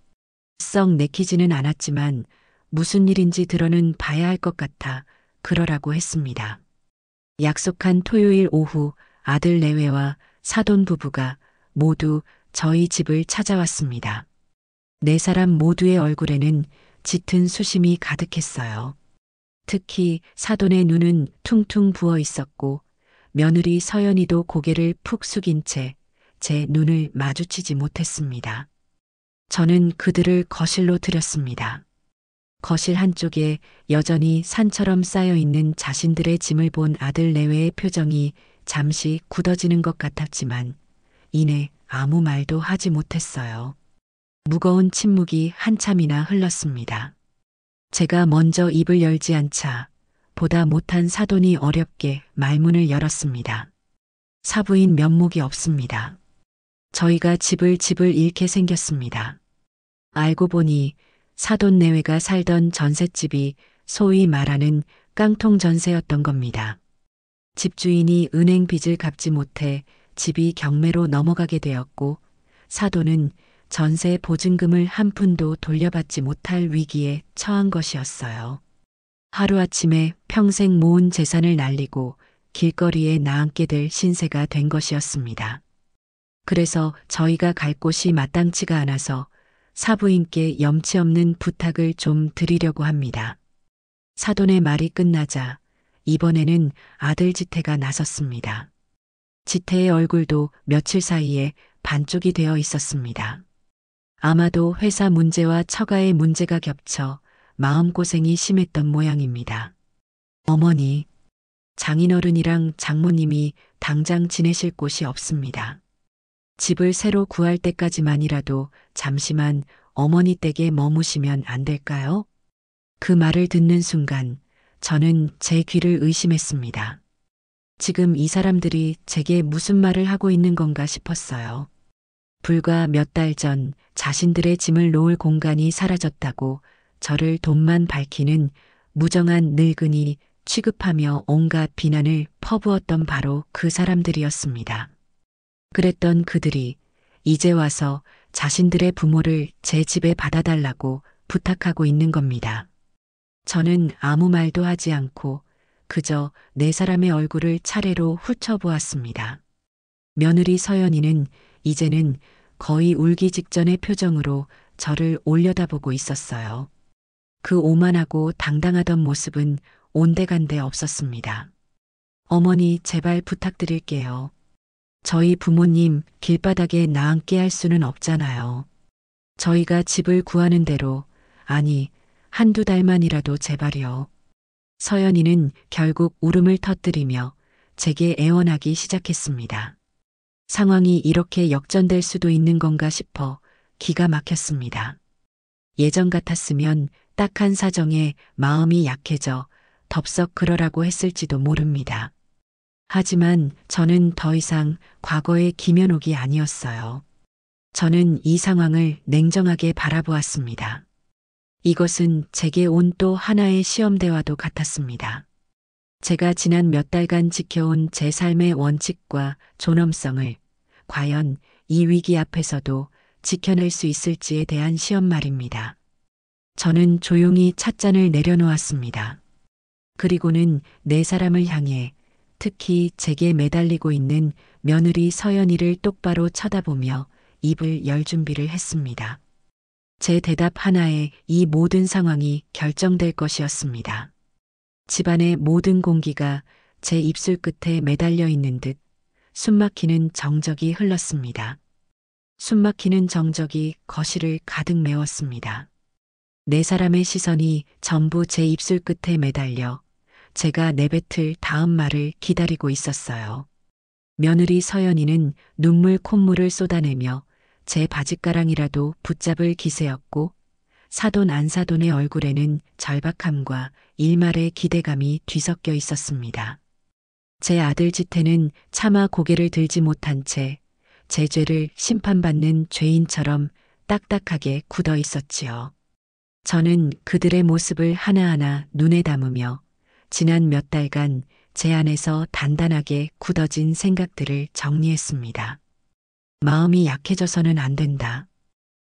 썩 내키지는 않았지만 무슨 일인지 들어는 봐야 할 것 같아 그러라고 했습니다. 약속한 토요일 오후 아들 내외와 사돈 부부가 모두 저희 집을 찾아왔습니다. 네 사람 모두의 얼굴에는 짙은 수심이 가득했어요. 특히 사돈의 눈은 퉁퉁 부어 있었고 며느리 서연이도 고개를 푹 숙인 채 제 눈을 마주치지 못했습니다. 저는 그들을 거실로 들였습니다. 거실 한쪽에 여전히 산처럼 쌓여있는 자신들의 짐을 본 아들 내외의 표정이 잠시 굳어지는 것 같았지만 이내 아무 말도 하지 못했어요. 무거운 침묵이 한참이나 흘렀습니다. 제가 먼저 입을 열지 않자 보다 못한 사돈이 어렵게 말문을 열었습니다. 사부인 면목이 없습니다. 저희가 집을 잃게 생겼습니다. 알고 보니 사돈 내외가 살던 전셋집이 소위 말하는 깡통 전세였던 겁니다. 집주인이 은행 빚을 갚지 못해 집이 경매로 넘어가게 되었고 사돈은 전세 보증금을 한 푼도 돌려받지 못할 위기에 처한 것이었어요. 하루아침에 평생 모은 재산을 날리고 길거리에 나앉게 될 신세가 된 것이었습니다. 그래서 저희가 갈 곳이 마땅치가 않아서 사부인께 염치 없는 부탁을 좀 드리려고 합니다. 사돈의 말이 끝나자 이번에는 아들 지태가 나섰습니다. 지태의 얼굴도 며칠 사이에 반쪽이 되어 있었습니다. 아마도 회사 문제와 처가의 문제가 겹쳐 마음고생이 심했던 모양입니다. 어머니, 장인어른이랑 장모님이 당장 지내실 곳이 없습니다. 집을 새로 구할 때까지만이라도 잠시만 어머니 댁에 머무시면 안 될까요? 그 말을 듣는 순간 저는 제 귀를 의심했습니다. 지금 이 사람들이 제게 무슨 말을 하고 있는 건가 싶었어요. 불과 몇 달 전 자신들의 짐을 놓을 공간이 사라졌다고 저를 돈만 밝히는 무정한 늙은이 취급하며 온갖 비난을 퍼부었던 바로 그 사람들이었습니다. 그랬던 그들이 이제 와서 자신들의 부모를 제 집에 받아달라고 부탁하고 있는 겁니다. 저는 아무 말도 하지 않고 그저 네 사람의 얼굴을 차례로 훑어보았습니다. 며느리 서연이는 이제는 거의 울기 직전의 표정으로 저를 올려다보고 있었어요. 그 오만하고 당당하던 모습은 온데간데 없었습니다. 어머니, 제발 부탁드릴게요. 저희 부모님 길바닥에 나앉게 할 수는 없잖아요. 저희가 집을 구하는 대로, 아니, 한두 달만이라도 제발요. 서연이는 결국 울음을 터뜨리며 제게 애원하기 시작했습니다. 상황이 이렇게 역전될 수도 있는 건가 싶어 기가 막혔습니다. 예전 같았으면 딱한 사정에 마음이 약해져 덥석 그러라고 했을지도 모릅니다. 하지만 저는 더 이상 과거의 김연옥이 아니었어요. 저는 이 상황을 냉정하게 바라보았습니다. 이것은 제게 온 또 하나의 시험대와도 같았습니다. 제가 지난 몇 달간 지켜온 제 삶의 원칙과 존엄성을 과연 이 위기 앞에서도 지켜낼 수 있을지에 대한 시험 말입니다. 저는 조용히 찻잔을 내려놓았습니다. 그리고는 네 사람을 향해 특히 제게 매달리고 있는 며느리 서연이를 똑바로 쳐다보며 입을 열 준비를 했습니다. 제 대답 하나에 이 모든 상황이 결정될 것이었습니다. 집안의 모든 공기가 제 입술 끝에 매달려 있는 듯 숨막히는 정적이 흘렀습니다. 숨막히는 정적이 거실을 가득 메웠습니다. 네 사람의 시선이 전부 제 입술 끝에 매달려 제가 내뱉을 다음 말을 기다리고 있었어요. 며느리 서연이는 눈물 콧물을 쏟아내며 제 바짓가랑이라도 붙잡을 기세였고 사돈 안사돈의 얼굴에는 절박함과 일말의 기대감이 뒤섞여 있었습니다. 제 아들 지태는 차마 고개를 들지 못한 채 제 죄를 심판받는 죄인처럼 딱딱하게 굳어 있었지요. 저는 그들의 모습을 하나하나 눈에 담으며 지난 몇 달간 제 안에서 단단하게 굳어진 생각들을 정리했습니다. 마음이 약해져서는 안 된다.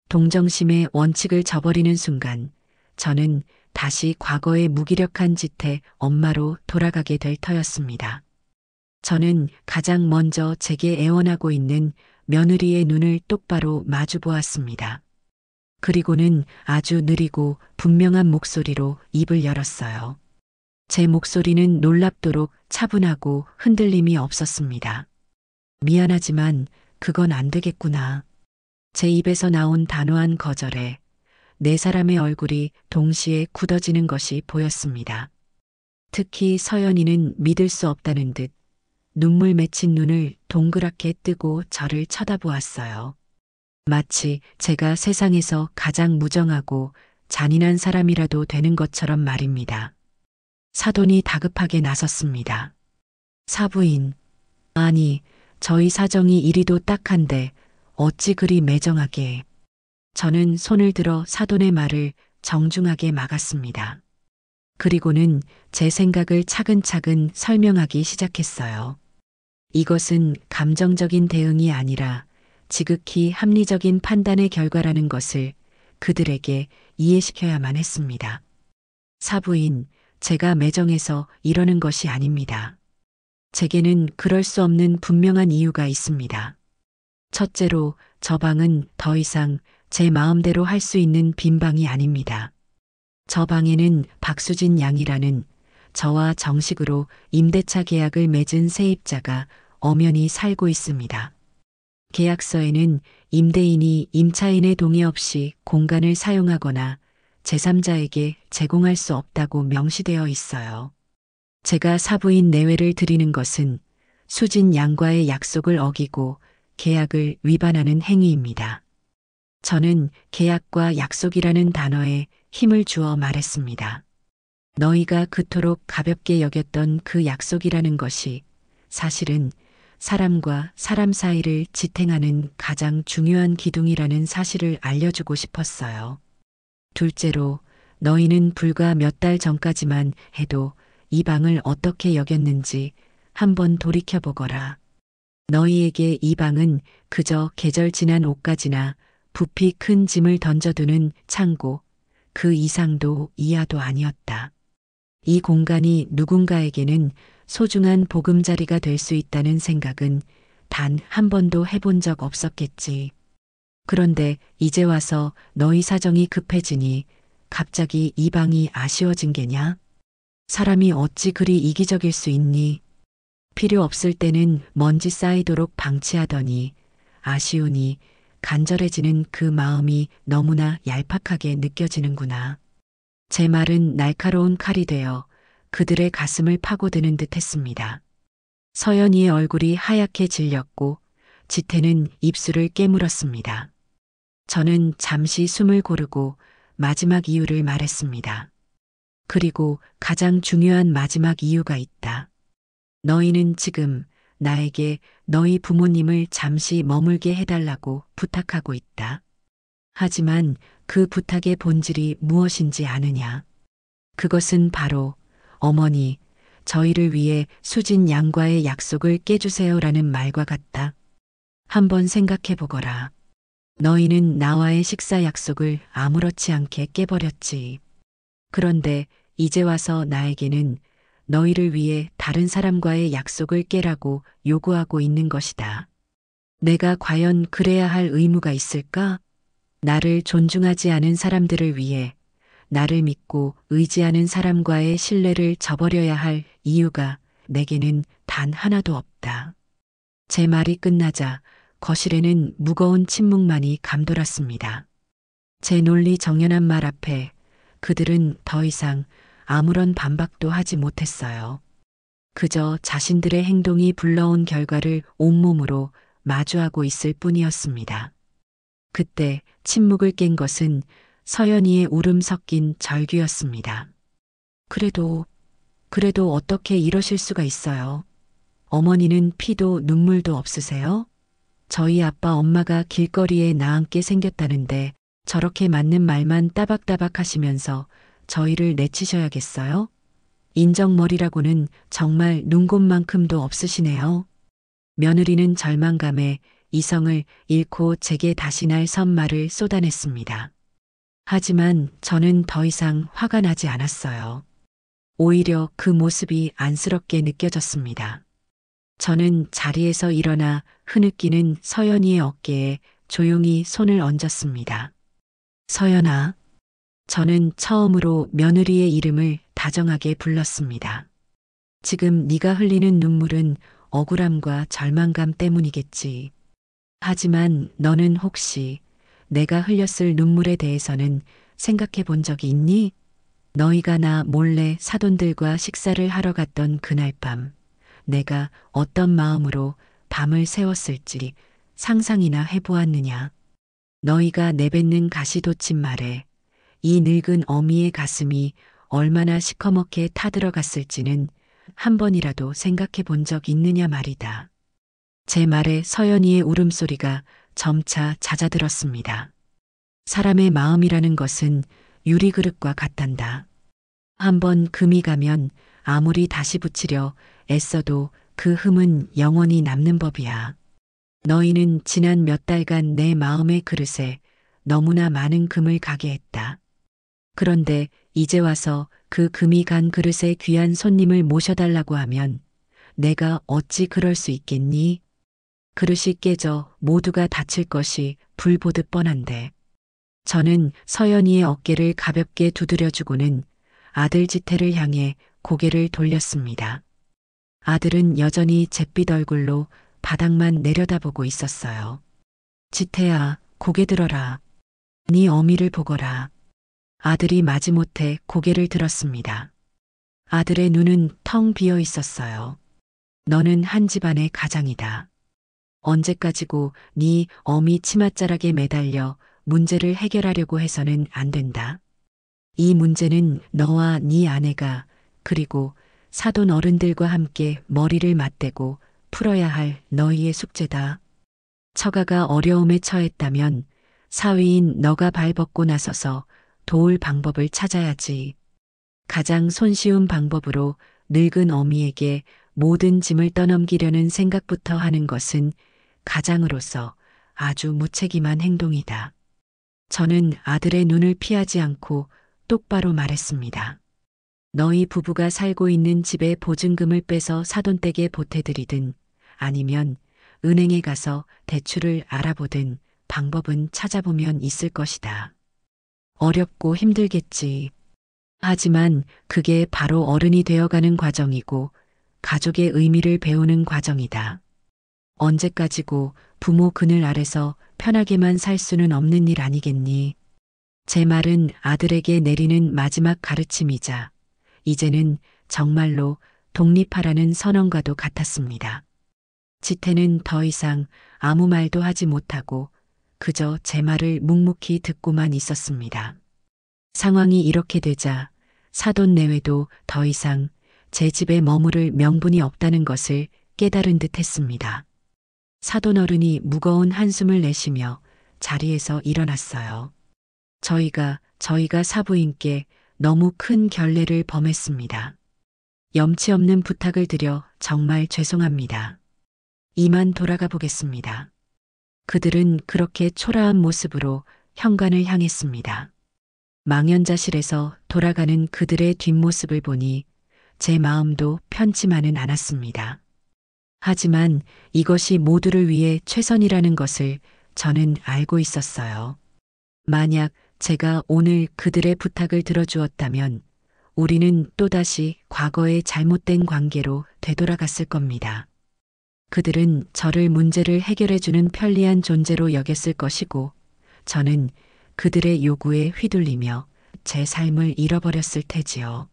동정심의 원칙을 저버리는 순간 저는 다시 과거의 무기력한 짓의 엄마로 돌아가게 될 터였습니다. 저는 가장 먼저 제게 애원하고 있는 며느리의 눈을 똑바로 마주 보았습니다. 그리고는 아주 느리고 분명한 목소리로 입을 열었어요. 제 목소리는 놀랍도록 차분하고 흔들림이 없었습니다. 미안하지만 그건 안 되겠구나. 제 입에서 나온 단호한 거절에 네 사람의 얼굴이 동시에 굳어지는 것이 보였습니다. 특히 서연이는 믿을 수 없다는 듯 눈물 맺힌 눈을 동그랗게 뜨고 저를 쳐다보았어요. 마치 제가 세상에서 가장 무정하고 잔인한 사람이라도 되는 것처럼 말입니다. 사돈이 다급하게 나섰습니다. 사부인, 아니, 저희 사정이 이리도 딱한데 어찌 그리 매정하게. 저는 손을 들어 사돈의 말을 정중하게 막았습니다. 그리고는 제 생각을 차근차근 설명하기 시작했어요. 이것은 감정적인 대응이 아니라 지극히 합리적인 판단의 결과라는 것을 그들에게 이해시켜야만 했습니다. 사부인, 제가 매정해서 이러는 것이 아닙니다. 제게는 그럴 수 없는 분명한 이유가 있습니다. 첫째로, 저 방은 더 이상 제 마음대로 할 수 있는 빈 방이 아닙니다. 저 방에는 박수진 양이라는 저와 정식으로 임대차 계약을 맺은 세입자가 엄연히 살고 있습니다. 계약서에는 임대인이 임차인의 동의 없이 공간을 사용하거나 제3자에게 제공할 수 없다고 명시되어 있어요. 제가 사부인 내외를 드리는 것은 수진 양과의 약속을 어기고 계약을 위반하는 행위입니다. 저는 계약과 약속이라는 단어에 힘을 주어 말했습니다. 너희가 그토록 가볍게 여겼던 그 약속이라는 것이 사실은 사람과 사람 사이를 지탱하는 가장 중요한 기둥이라는 사실을 알려주고 싶었어요. 둘째로, 너희는 불과 몇 달 전까지만 해도 이 방을 어떻게 여겼는지 한번 돌이켜보거라. 너희에게 이 방은 그저 계절 지난 옷가지나 부피 큰 짐을 던져두는 창고, 그 이상도 이하도 아니었다. 이 공간이 누군가에게는 소중한 보금자리가 될 수 있다는 생각은 단 한 번도 해본 적 없었겠지. 그런데 이제 와서 너희 사정이 급해지니 갑자기 이 방이 아쉬워진 게냐? 사람이 어찌 그리 이기적일 수 있니? 필요 없을 때는 먼지 쌓이도록 방치하더니 아쉬우니 간절해지는 그 마음이 너무나 얄팍하게 느껴지는구나. 제 말은 날카로운 칼이 되어 그들의 가슴을 파고드는 듯 했습니다. 서연이의 얼굴이 하얗게 질렸고 지태는 입술을 깨물었습니다. 저는 잠시 숨을 고르고 마지막 이유를 말했습니다. 그리고 가장 중요한 마지막 이유가 있다. 너희는 지금 나에게 너희 부모님을 잠시 머물게 해달라고 부탁하고 있다. 하지만 그 부탁의 본질이 무엇인지 아느냐? 그것은 바로 어머니, 저희를 위해 수진 양과의 약속을 깨주세요라는 말과 같다. 한번 생각해 보거라. 너희는 나와의 식사 약속을 아무렇지 않게 깨버렸지. 그런데 이제 와서 나에게는 너희를 위해 다른 사람과의 약속을 깨라고 요구하고 있는 것이다. 내가 과연 그래야 할 의무가 있을까? 나를 존중하지 않은 사람들을 위해 나를 믿고 의지하는 사람과의 신뢰를 저버려야 할 이유가 내게는 단 하나도 없다. 제 말이 끝나자 거실에는 무거운 침묵만이 감돌았습니다. 제 논리 정연한 말 앞에 그들은 더 이상 아무런 반박도 하지 못했어요. 그저 자신들의 행동이 불러온 결과를 온몸으로 마주하고 있을 뿐이었습니다. 그때 침묵을 깬 것은 서연이의 울음 섞인 절규였습니다. 그래도 어떻게 이러실 수가 있어요? 어머니는 피도 눈물도 없으세요? 저희 아빠 엄마가 길거리에 나앉게 생겼다는데 저렇게 맞는 말만 따박따박 하시면서 저희를 내치셔야겠어요? 인정머리라고는 정말 눈곱만큼도 없으시네요. 며느리는 절망감에 이성을 잃고 제게 다시 날 선말을 쏟아냈습니다. 하지만 저는 더 이상 화가 나지 않았어요. 오히려 그 모습이 안쓰럽게 느껴졌습니다. 저는 자리에서 일어나 흐느끼는 서연이의 어깨에 조용히 손을 얹었습니다. 서연아. 저는 처음으로 며느리의 이름을 다정하게 불렀습니다. 지금 네가 흘리는 눈물은 억울함과 절망감 때문이겠지. 하지만 너는 혹시 내가 흘렸을 눈물에 대해서는 생각해 본 적이 있니? 너희가 나 몰래 사돈들과 식사를 하러 갔던 그날 밤, 내가 어떤 마음으로 밤을 새웠을지 상상이나 해보았느냐? 너희가 내뱉는 가시돋친 말에 이 늙은 어미의 가슴이 얼마나 시커멓게 타들어갔을지는 한 번이라도 생각해 본 적 있느냐 말이다. 제 말에 서연이의 울음소리가 점차 잦아들었습니다. 사람의 마음이라는 것은 유리그릇과 같단다. 한번 금이 가면 아무리 다시 붙이려 애써도 그 흠은 영원히 남는 법이야. 너희는 지난 몇 달간 내 마음의 그릇에 너무나 많은 금을 가게 했다. 그런데 이제 와서 그 금이 간 그릇에 귀한 손님을 모셔달라고 하면 내가 어찌 그럴 수 있겠니? 그릇이 깨져 모두가 다칠 것이 불보듯 뻔한데. 저는 서연이의 어깨를 가볍게 두드려주고는 아들 지태를 향해 고개를 돌렸습니다. 아들은 여전히 잿빛 얼굴로 바닥만 내려다보고 있었어요. 지태야, 고개 들어라. 네 어미를 보거라. 아들이 마지못해 고개를 들었습니다. 아들의 눈은 텅 비어 있었어요. 너는 한 집안의 가장이다. 언제까지고 네 어미 치맛자락에 매달려 문제를 해결하려고 해서는 안 된다. 이 문제는 너와 네 아내가 그리고 사돈 어른들과 함께 머리를 맞대고 풀어야 할 너희의 숙제다. 처가가 어려움에 처했다면 사위인 너가 발벗고 나서서 도울 방법을 찾아야지. 가장 손쉬운 방법으로 늙은 어미에게 모든 짐을 떠넘기려는 생각부터 하는 것은 가장으로서 아주 무책임한 행동이다. 저는 아들의 눈을 피하지 않고 똑바로 말했습니다. 너희 부부가 살고 있는 집의 보증금을 빼서 사돈댁에 보태드리든 아니면 은행에 가서 대출을 알아보든 방법은 찾아보면 있을 것이다. 어렵고 힘들겠지. 하지만 그게 바로 어른이 되어가는 과정이고 가족의 의미를 배우는 과정이다. 언제까지고 부모 그늘 아래서 편하게만 살 수는 없는 일 아니겠니? 제 말은 아들에게 내리는 마지막 가르침이자 이제는 정말로 독립하라는 선언과도 같았습니다. 지태는 더 이상 아무 말도 하지 못하고 그저 제 말을 묵묵히 듣고만 있었습니다. 상황이 이렇게 되자 사돈 내외도 더 이상 제 집에 머무를 명분이 없다는 것을 깨달은 듯 했습니다. 사돈 어른이 무거운 한숨을 내쉬며 자리에서 일어났어요. 저희가 사부인께 너무 큰 결례를 범했습니다. 염치 없는 부탁을 드려 정말 죄송합니다. 이만 돌아가 보겠습니다. 그들은 그렇게 초라한 모습으로 현관을 향했습니다. 망연자실해서 돌아가는 그들의 뒷모습을 보니 제 마음도 편치만은 않았습니다. 하지만 이것이 모두를 위해 최선이라는 것을 저는 알고 있었어요. 만약 제가 오늘 그들의 부탁을 들어주었다면 우리는 또다시 과거의 잘못된 관계로 되돌아갔을 겁니다. 그들은 저를 문제를 해결해주는 편리한 존재로 여겼을 것이고 저는 그들의 요구에 휘둘리며 제 삶을 잃어버렸을 테지요.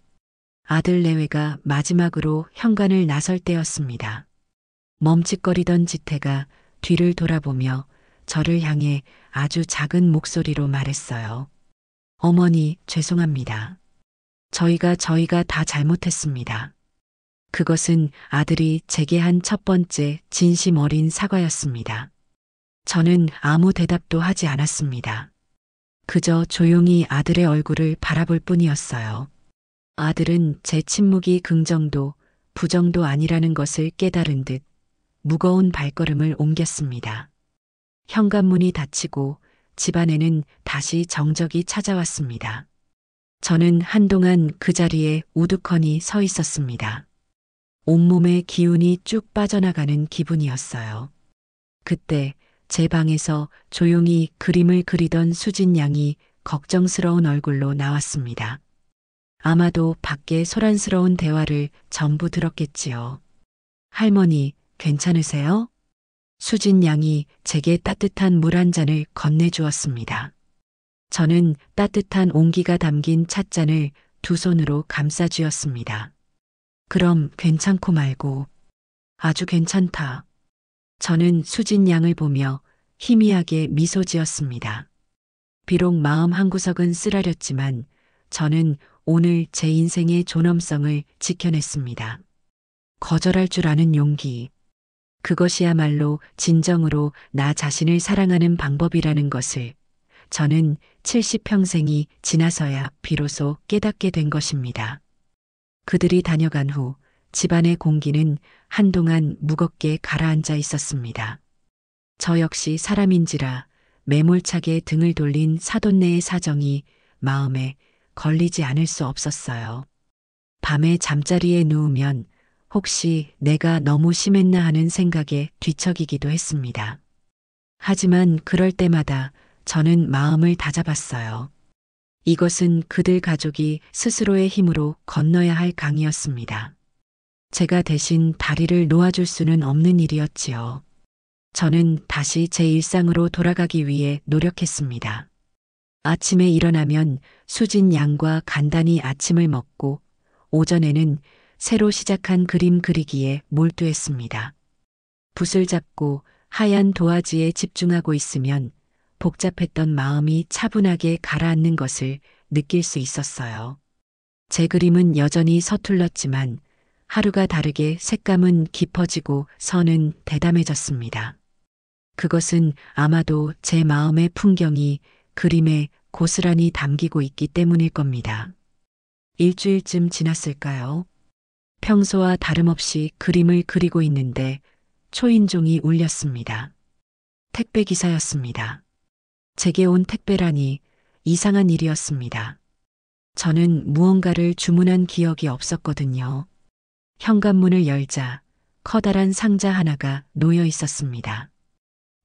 아들 내외가 마지막으로 현관을 나설 때였습니다. 멈칫거리던 지태가 뒤를 돌아보며 저를 향해 아주 작은 목소리로 말했어요. 어머니, 죄송합니다. 저희가 다 잘못했습니다. 그것은 아들이 제게 한 첫 번째 진심 어린 사과였습니다. 저는 아무 대답도 하지 않았습니다. 그저 조용히 아들의 얼굴을 바라볼 뿐이었어요. 아들은 제 침묵이 긍정도 부정도 아니라는 것을 깨달은 듯 무거운 발걸음을 옮겼습니다. 현관문이 닫히고 집안에는 다시 정적이 찾아왔습니다. 저는 한동안 그 자리에 우두커니 서 있었습니다. 온몸의 기운이 쭉 빠져나가는 기분이었어요. 그때 제 방에서 조용히 그림을 그리던 수진 양이 걱정스러운 얼굴로 나왔습니다. 아마도 밖에 소란스러운 대화를 전부 들었겠지요. 할머니, 괜찮으세요? 수진 양이 제게 따뜻한 물 한 잔을 건네주었습니다. 저는 따뜻한 온기가 담긴 찻잔을 두 손으로 감싸쥐었습니다. 그럼 괜찮고 말고 아주 괜찮다. 저는 수진 양을 보며 희미하게 미소 지었습니다. 비록 마음 한구석은 쓰라렸지만 저는 오늘 제 인생의 존엄성을 지켜냈습니다. 거절할 줄 아는 용기. 그것이야말로 진정으로 나 자신을 사랑하는 방법이라는 것을 저는 70평생이 지나서야 비로소 깨닫게 된 것입니다. 그들이 다녀간 후 집안의 공기는 한동안 무겁게 가라앉아 있었습니다. 저 역시 사람인지라 매몰차게 등을 돌린 사돈네의 사정이 마음에 걸리지 않을 수 없었어요. 밤에 잠자리에 누우면 혹시 내가 너무 심했나 하는 생각에 뒤척이기도 했습니다. 하지만 그럴 때마다 저는 마음을 다잡았어요. 이것은 그들 가족이 스스로의 힘으로 건너야 할 강이었습니다. 제가 대신 다리를 놓아줄 수는 없는 일이었지요. 저는 다시 제 일상으로 돌아가기 위해 노력했습니다. 아침에 일어나면 수진 양과 간단히 아침을 먹고 오전에는 새로 시작한 그림 그리기에 몰두했습니다. 붓을 잡고 하얀 도화지에 집중하고 있으면 복잡했던 마음이 차분하게 가라앉는 것을 느낄 수 있었어요. 제 그림은 여전히 서툴렀지만 하루가 다르게 색감은 깊어지고 선은 대담해졌습니다. 그것은 아마도 제 마음의 풍경이 그림에 고스란히 담기고 있기 때문일 겁니다. 일주일쯤 지났을까요? 평소와 다름없이 그림을 그리고 있는데 초인종이 울렸습니다. 택배 기사였습니다. 제게 온 택배라니 이상한 일이었습니다. 저는 무언가를 주문한 기억이 없었거든요. 현관문을 열자 커다란 상자 하나가 놓여 있었습니다.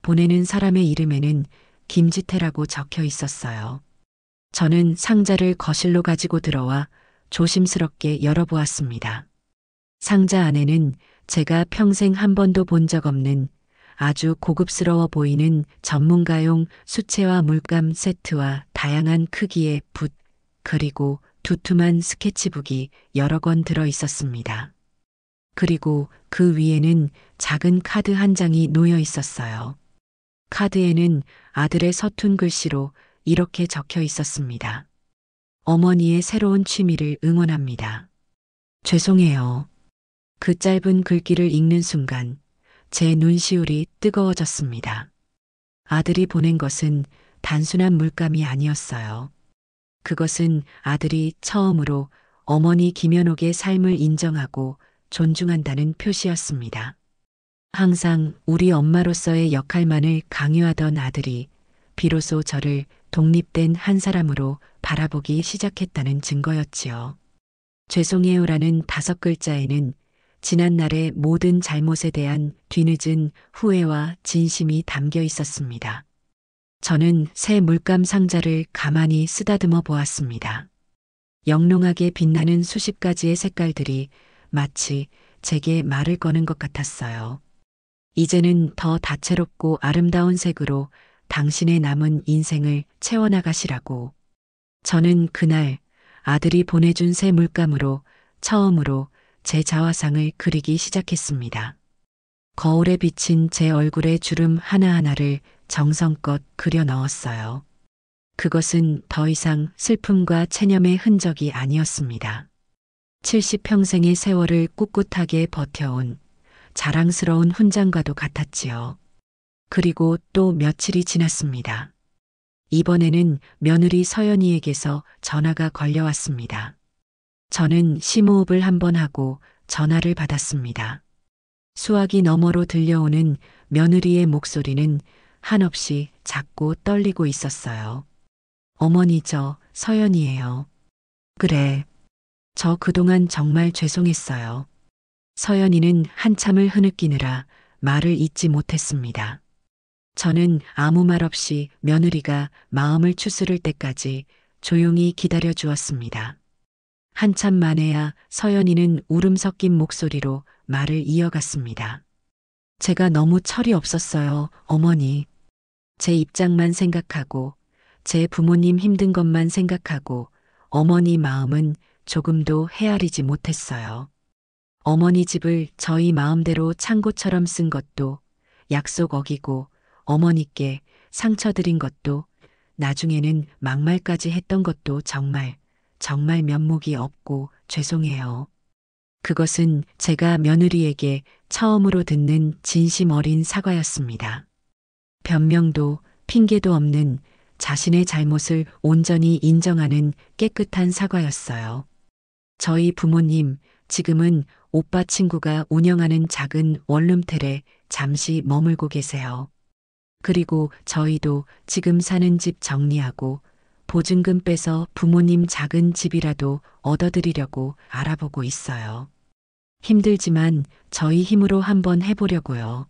보내는 사람의 이름에는 김지태라고 적혀 있었어요. 저는 상자를 거실로 가지고 들어와 조심스럽게 열어보았습니다. 상자 안에는 제가 평생 한 번도 본 적 없는 아주 고급스러워 보이는 전문가용 수채화 물감 세트와 다양한 크기의 붓, 그리고 두툼한 스케치북이 여러 권 들어 있었습니다. 그리고 그 위에는 작은 카드 한 장이 놓여 있었어요. 카드에는 아들의 서툰 글씨로 이렇게 적혀 있었습니다. 어머니의 새로운 취미를 응원합니다. 죄송해요. 그 짧은 글귀를 읽는 순간 제 눈시울이 뜨거워졌습니다. 아들이 보낸 것은 단순한 물감이 아니었어요. 그것은 아들이 처음으로 어머니 김연옥의 삶을 인정하고 존중한다는 표시였습니다. 항상 우리 엄마로서의 역할만을 강요하던 아들이 비로소 저를 독립된 한 사람으로 바라보기 시작했다는 증거였지요. 죄송해요라는 5글자에는 지난날의 모든 잘못에 대한 뒤늦은 후회와 진심이 담겨 있었습니다. 저는 새 물감 상자를 가만히 쓰다듬어 보았습니다. 영롱하게 빛나는 수십 가지의 색깔들이 마치 제게 말을 거는 것 같았어요. 이제는 더 다채롭고 아름다운 색으로 당신의 남은 인생을 채워나가시라고. 저는 그날 아들이 보내준 새 물감으로 처음으로 제 자화상을 그리기 시작했습니다. 거울에 비친 제 얼굴의 주름 하나하나를 정성껏 그려 넣었어요. 그것은 더 이상 슬픔과 체념의 흔적이 아니었습니다. 70평생의 세월을 꿋꿋하게 버텨온 자랑스러운 훈장과도 같았지요. 그리고 또 며칠이 지났습니다. 이번에는 며느리 서연이에게서 전화가 걸려왔습니다. 저는 심호흡을 한번 하고 전화를 받았습니다. 수화기 너머로 들려오는 며느리의 목소리는 한없이 작고 떨리고 있었어요. 어머니, 저 서연이에요. 그래. 저 그동안 정말 죄송했어요. 서연이는 한참을 흐느끼느라 말을 잇지 못했습니다. 저는 아무 말 없이 며느리가 마음을 추스를 때까지 조용히 기다려 주었습니다. 한참 만에야 서연이는 울음 섞인 목소리로 말을 이어갔습니다. 제가 너무 철이 없었어요, 어머니. 제 입장만 생각하고, 제 부모님 힘든 것만 생각하고, 어머니 마음은 조금도 헤아리지 못했어요. 어머니 집을 저희 마음대로 창고처럼 쓴 것도, 약속 어기고 어머니께 상처드린 것도, 나중에는 막말까지 했던 것도 정말 면목이 없고 죄송해요. 그것은 제가 며느리에게 처음으로 듣는 진심 어린 사과였습니다. 변명도 핑계도 없는 자신의 잘못을 온전히 인정하는 깨끗한 사과였어요. 저희 부모님, 지금은 오빠 친구가 운영하는 작은 원룸텔에 잠시 머물고 계세요. 그리고 저희도 지금 사는 집 정리하고 보증금 빼서 부모님 작은 집이라도 얻어드리려고 알아보고 있어요. 힘들지만 저희 힘으로 한번 해보려고요.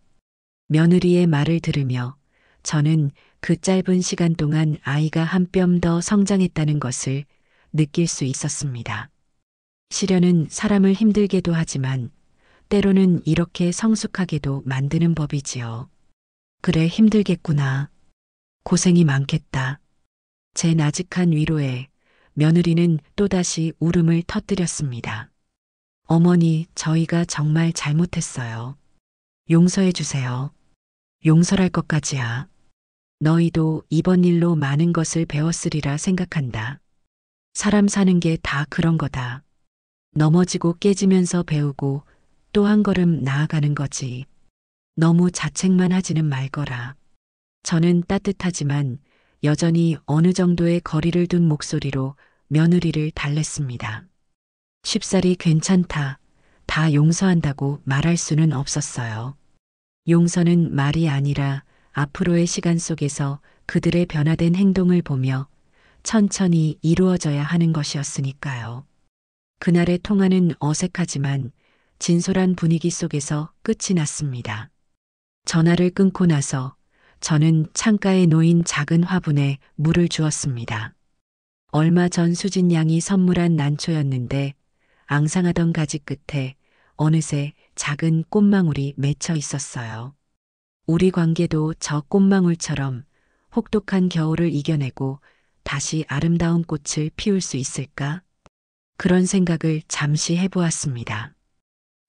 며느리의 말을 들으며 저는 그 짧은 시간 동안 아이가 한 뼘 더 성장했다는 것을 느낄 수 있었습니다. 시련은 사람을 힘들게도 하지만 때로는 이렇게 성숙하게도 만드는 법이지요. 그래, 힘들겠구나. 고생이 많겠다. 제 나직한 위로에 며느리는 또다시 울음을 터뜨렸습니다. 어머니, 저희가 정말 잘못했어요. 용서해 주세요. 용서할 것까지야. 너희도 이번 일로 많은 것을 배웠으리라 생각한다. 사람 사는 게 다 그런 거다. 넘어지고 깨지면서 배우고 또 한 걸음 나아가는 거지. 너무 자책만 하지는 말거라. 저는 따뜻하지만 여전히 어느 정도의 거리를 둔 목소리로 며느리를 달랬습니다. 쉽사리 괜찮다, 다 용서한다고 말할 수는 없었어요. 용서는 말이 아니라 앞으로의 시간 속에서 그들의 변화된 행동을 보며 천천히 이루어져야 하는 것이었으니까요. 그날의 통화는 어색하지만 진솔한 분위기 속에서 끝이 났습니다. 전화를 끊고 나서 저는 창가에 놓인 작은 화분에 물을 주었습니다. 얼마 전 수진 양이 선물한 난초였는데 앙상하던 가지 끝에 어느새 작은 꽃망울이 맺혀 있었어요. 우리 관계도 저 꽃망울처럼 혹독한 겨울을 이겨내고 다시 아름다운 꽃을 피울 수 있을까? 그런 생각을 잠시 해보았습니다.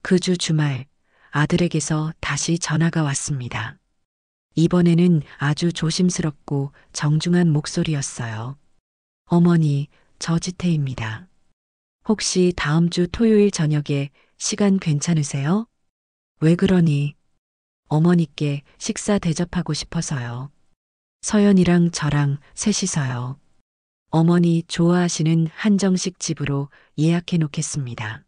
그 주 주말 아들에게서 다시 전화가 왔습니다. 이번에는 아주 조심스럽고 정중한 목소리였어요. 어머니, 저 지태입니다. 혹시 다음 주 토요일 저녁에 시간 괜찮으세요? 왜 그러니? 어머니께 식사 대접하고 싶어서요. 서연이랑 저랑 셋이서요. 어머니 좋아하시는 한정식 집으로 예약해 놓겠습니다.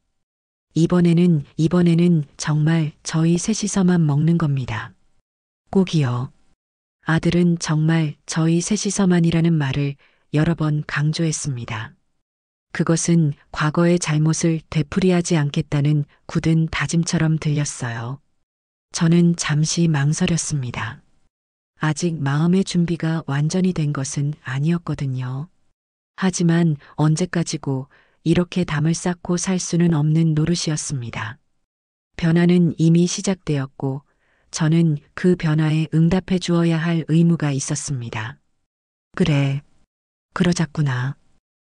이번에는 정말 저희 셋이서만 먹는 겁니다. 꼭이요. 아들은 정말 저희 셋이서만이라는 말을 여러 번 강조했습니다. 그것은 과거의 잘못을 되풀이하지 않겠다는 굳은 다짐처럼 들렸어요. 저는 잠시 망설였습니다. 아직 마음의 준비가 완전히 된 것은 아니었거든요. 하지만 언제까지고 이렇게 담을 쌓고 살 수는 없는 노릇이었습니다. 변화는 이미 시작되었고 저는 그 변화에 응답해 주어야 할 의무가 있었습니다. 그래, 그러자꾸나.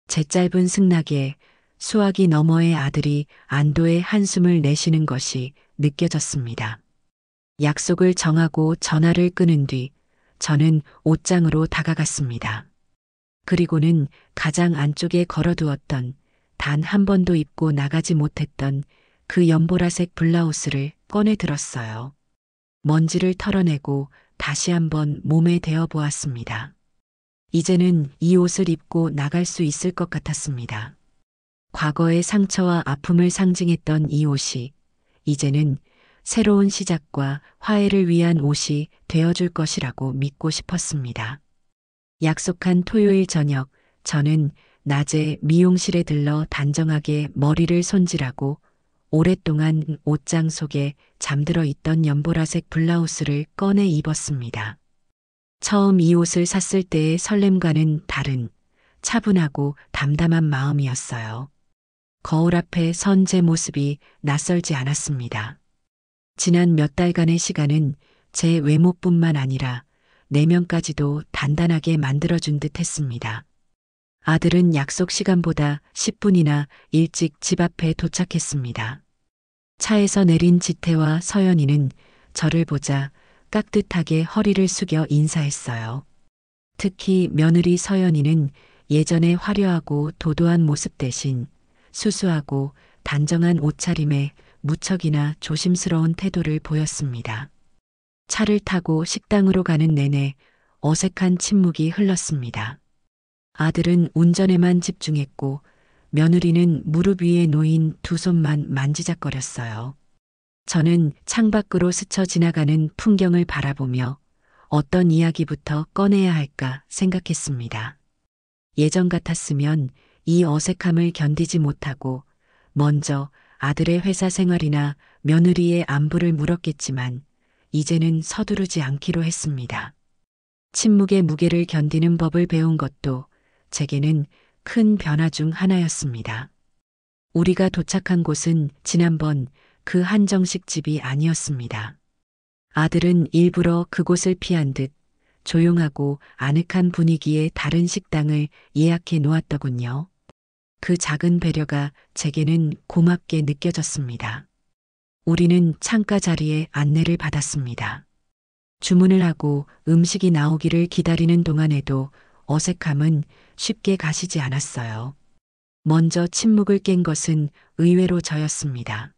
제 짧은 승낙에 수화기 너머의 아들이 안도의 한숨을 내쉬는 것이 느껴졌습니다. 약속을 정하고 전화를 끊은 뒤 저는 옷장으로 다가갔습니다. 그리고는 가장 안쪽에 걸어두었던 단 한 번도 입고 나가지 못했던 그 연보라색 블라우스를 꺼내 들었어요. 먼지를 털어내고 다시 한번 몸에 대어 보았습니다. 이제는 이 옷을 입고 나갈 수 있을 것 같았습니다. 과거의 상처와 아픔을 상징했던 이 옷이 이제는 새로운 시작과 화해를 위한 옷이 되어줄 것이라고 믿고 싶었습니다. 약속한 토요일 저녁, 저는 낮에 미용실에 들러 단정하게 머리를 손질하고 오랫동안 옷장 속에 잠들어 있던 연보라색 블라우스를 꺼내 입었습니다. 처음 이 옷을 샀을 때의 설렘과는 다른 차분하고 담담한 마음이었어요. 거울 앞에 선 제 모습이 낯설지 않았습니다. 지난 몇 달간의 시간은 제 외모뿐만 아니라 내면까지도 단단하게 만들어준 듯 했습니다. 아들은 약속 시간보다 10분이나 일찍 집 앞에 도착했습니다. 차에서 내린 지태와 서연이는 저를 보자 깍듯하게 허리를 숙여 인사했어요. 특히 며느리 서연이는 예전의 화려하고 도도한 모습 대신 수수하고 단정한 옷차림에 무척이나 조심스러운 태도를 보였습니다. 차를 타고 식당으로 가는 내내 어색한 침묵이 흘렀습니다. 아들은 운전에만 집중했고 며느리는 무릎 위에 놓인 두 손만 만지작거렸어요. 저는 창밖으로 스쳐 지나가는 풍경을 바라보며 어떤 이야기부터 꺼내야 할까 생각했습니다. 예전 같았으면 이 어색함을 견디지 못하고 먼저 아들의 회사 생활이나 며느리의 안부를 물었겠지만 이제는 서두르지 않기로 했습니다. 침묵의 무게를 견디는 법을 배운 것도 제게는 큰 변화 중 하나였습니다. 우리가 도착한 곳은 지난번 그 한정식 집이 아니었습니다. 아들은 일부러 그곳을 피한 듯 조용하고 아늑한 분위기의 다른 식당을 예약해 놓았더군요. 그 작은 배려가 제게는 고맙게 느껴졌습니다. 우리는 창가 자리에 안내를 받았습니다. 주문을 하고 음식이 나오기를 기다리는 동안에도 어색함은 쉽게 가시지 않았어요. 먼저 침묵을 깬 것은 의외로 저였습니다.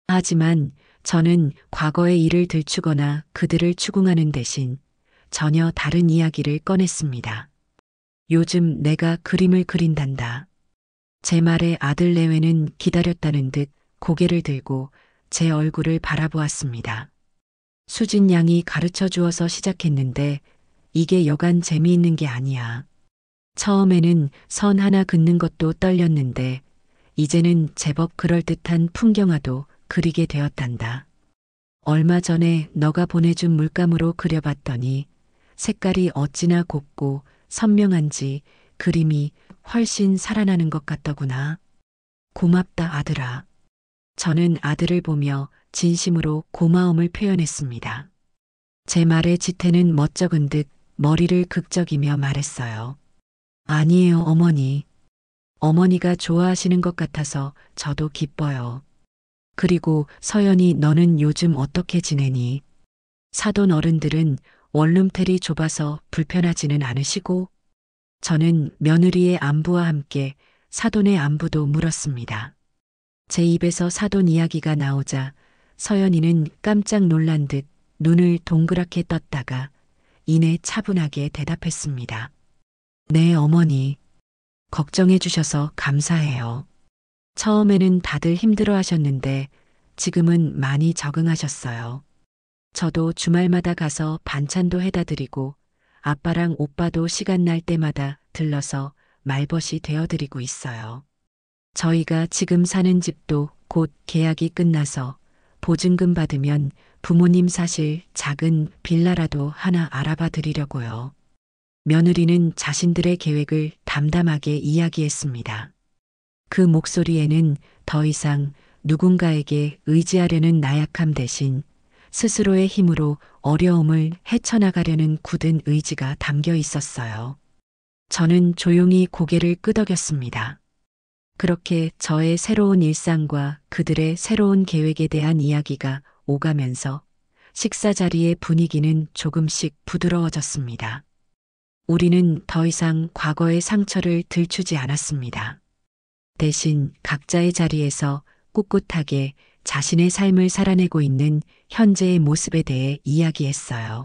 하지만 저는 과거의 일을 들추거나 그들을 추궁하는 대신 전혀 다른 이야기를 꺼냈습니다. 요즘 내가 그림을 그린단다. 제 말에 아들 내외는 기다렸다는 듯 고개를 들고 제 얼굴을 바라보았습니다. 수진 양이 가르쳐 주어서 시작했는데 이게 여간 재미있는 게 아니야. 처음에는 선 하나 긋는 것도 떨렸는데 이제는 제법 그럴듯한 풍경화도 그리게 되었단다. 얼마 전에 너가 보내준 물감으로 그려봤더니 색깔이 어찌나 곱고 선명한지 그림이 훨씬 살아나는 것 같더구나. 고맙다 아들아. 저는 아들을 보며 진심으로 고마움을 표현했습니다. 제 말에 지태는 멋쩍은 듯 머리를 극적이며 말했어요. 아니에요 어머니. 어머니가 좋아하시는 것 같아서 저도 기뻐요. 그리고 서연이 너는 요즘 어떻게 지내니? 사돈 어른들은 원룸텔이 좁아서 불편하지는 않으시고? 저는 며느리의 안부와 함께 사돈의 안부도 물었습니다. 제 입에서 사돈 이야기가 나오자 서연이는 깜짝 놀란 듯 눈을 동그랗게 떴다가 이내 차분하게 대답했습니다. 네 어머니. 걱정해 주셔서 감사해요. 처음에는 다들 힘들어 하셨는데 지금은 많이 적응하셨어요. 저도 주말마다 가서 반찬도 해다 드리고 아빠랑 오빠도 시간 날 때마다 들러서 말벗이 되어드리고 있어요. 저희가 지금 사는 집도 곧 계약이 끝나서 보증금 받으면 부모님 사실 작은 빌라라도 하나 알아봐 드리려고요. 며느리는 자신들의 계획을 담담하게 이야기했습니다. 그 목소리에는 더 이상 누군가에게 의지하려는 나약함 대신 스스로의 힘으로 어려움을 헤쳐나가려는 굳은 의지가 담겨 있었어요. 저는 조용히 고개를 끄덕였습니다. 그렇게 저의 새로운 일상과 그들의 새로운 계획에 대한 이야기가 오가면서 식사 자리의 분위기는 조금씩 부드러워졌습니다. 우리는 더 이상 과거의 상처를 들추지 않았습니다. 대신 각자의 자리에서 꿋꿋하게 자신의 삶을 살아내고 있는 현재의 모습에 대해 이야기했어요.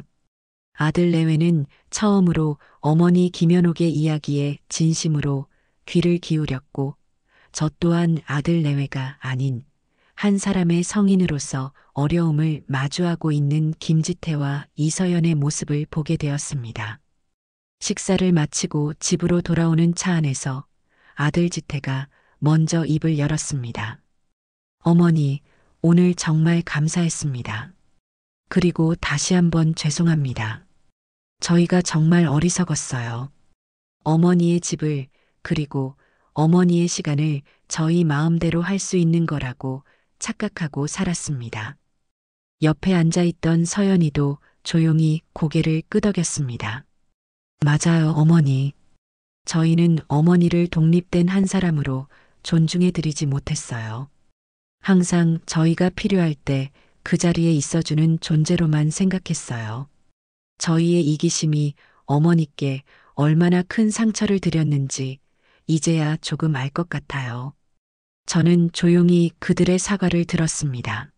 아들 내외는 처음으로 어머니 김연옥의 이야기에 진심으로 귀를 기울였고 저 또한 아들 내외가 아닌 한 사람의 성인으로서 어려움을 마주하고 있는 김지태와 이서연의 모습을 보게 되었습니다. 식사를 마치고 집으로 돌아오는 차 안에서 아들 지태가 먼저 입을 열었습니다. 어머니, 오늘 정말 감사했습니다. 그리고 다시 한번 죄송합니다. 저희가 정말 어리석었어요. 어머니의 집을 그리고 어머니의 시간을 저희 마음대로 할 수 있는 거라고 착각하고 살았습니다. 옆에 앉아있던 서연이도 조용히 고개를 끄덕였습니다. 맞아요, 어머니. 저희는 어머니를 독립된 한 사람으로 존중해드리지 못했어요. 항상 저희가 필요할 때 그 자리에 있어주는 존재로만 생각했어요. 저희의 이기심이 어머니께 얼마나 큰 상처를 드렸는지 이제야 조금 알 것 같아요. 저는 조용히 그들의 사과를 들었습니다.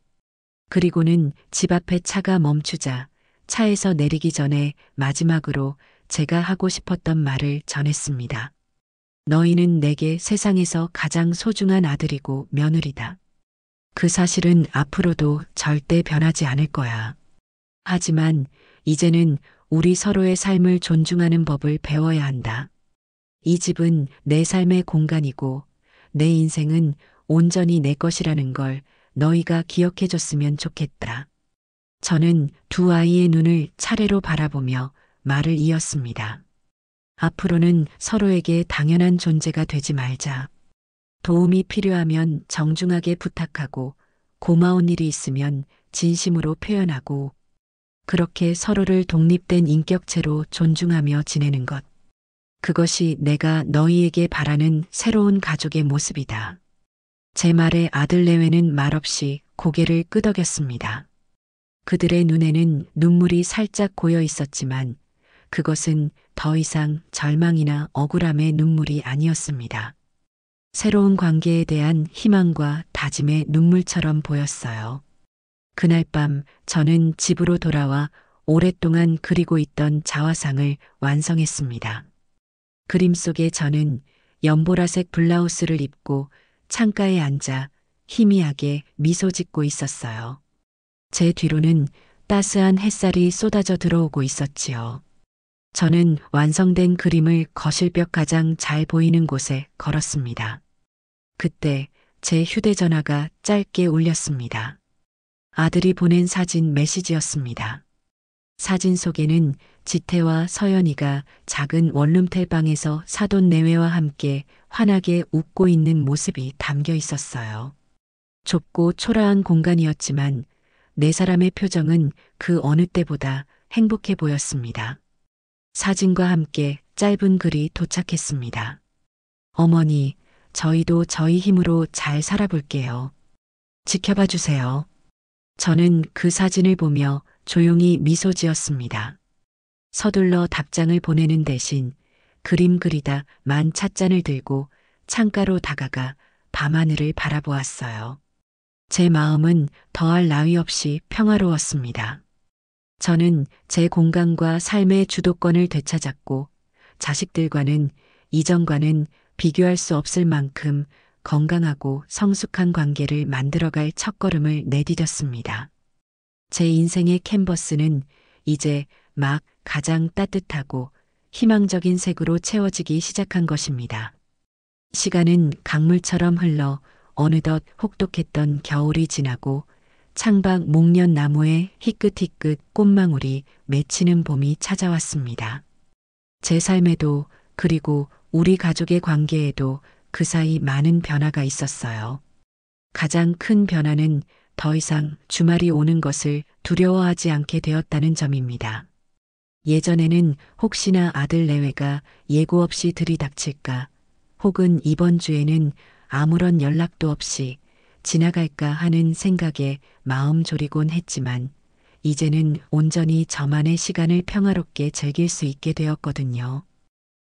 그리고는 집 앞에 차가 멈추자 차에서 내리기 전에 마지막으로 제가 하고 싶었던 말을 전했습니다. 너희는 내게 세상에서 가장 소중한 아들이고 며느리다. 그 사실은 앞으로도 절대 변하지 않을 거야. 하지만 이제는 우리 서로의 삶을 존중하는 법을 배워야 한다. 이 집은 내 삶의 공간이고 내 인생은 온전히 내 것이라는 걸 너희가 기억해줬으면 좋겠다. 저는 두 아이의 눈을 차례로 바라보며 말을 이었습니다. 앞으로는 서로에게 당연한 존재가 되지 말자. 도움이 필요하면 정중하게 부탁하고 고마운 일이 있으면 진심으로 표현하고 그렇게 서로를 독립된 인격체로 존중하며 지내는 것. 그것이 내가 너희에게 바라는 새로운 가족의 모습이다. 제 말에 아들 내외는 말없이 고개를 끄덕였습니다. 그들의 눈에는 눈물이 살짝 고여 있었지만 그것은 더 이상 절망이나 억울함의 눈물이 아니었습니다. 새로운 관계에 대한 희망과 다짐의 눈물처럼 보였어요. 그날 밤 저는 집으로 돌아와 오랫동안 그리고 있던 자화상을 완성했습니다. 그림 속에 저는 연보라색 블라우스를 입고 창가에 앉아 희미하게 미소 짓고 있었어요. 제 뒤로는 따스한 햇살이 쏟아져 들어오고 있었지요. 저는 완성된 그림을 거실벽 가장 잘 보이는 곳에 걸었습니다. 그때 제 휴대전화가 짧게 울렸습니다. 아들이 보낸 사진 메시지였습니다. 사진 속에는 지태와 서연이가 작은 원룸텔 방에서 사돈 내외와 함께 환하게 웃고 있는 모습이 담겨 있었어요. 좁고 초라한 공간이었지만 네 사람의 표정은 그 어느 때보다 행복해 보였습니다. 사진과 함께 짧은 글이 도착했습니다. 어머니, 저희도 저희 힘으로 잘 살아볼게요. 지켜봐 주세요. 저는 그 사진을 보며 조용히 미소 지었습니다. 서둘러 답장을 보내는 대신 그림 그리다 만 찻잔을 들고 창가로 다가가 밤하늘을 바라보았어요. 제 마음은 더할 나위 없이 평화로웠습니다. 저는 제 공간과 삶의 주도권을 되찾았고 자식들과는 이전과는 비교할 수 없을 만큼 건강하고 성숙한 관계를 만들어갈 첫걸음을 내디뎠습니다. 제 인생의 캔버스는 이제 막 가장 따뜻하고 희망적인 색으로 채워지기 시작한 것입니다. 시간은 강물처럼 흘러 어느덧 혹독했던 겨울이 지나고 창밖 목련 나무에 희끗희끗 꽃망울이 맺히는 봄이 찾아왔습니다. 제 삶에도 그리고 우리 가족의 관계에도 그 사이 많은 변화가 있었어요. 가장 큰 변화는 더 이상 주말이 오는 것을 두려워하지 않게 되었다는 점입니다. 예전에는 혹시나 아들 내외가 예고 없이 들이닥칠까 혹은 이번 주에는 아무런 연락도 없이 지나갈까 하는 생각에 마음 졸이곤 했지만 이제는 온전히 저만의 시간을 평화롭게 즐길 수 있게 되었거든요.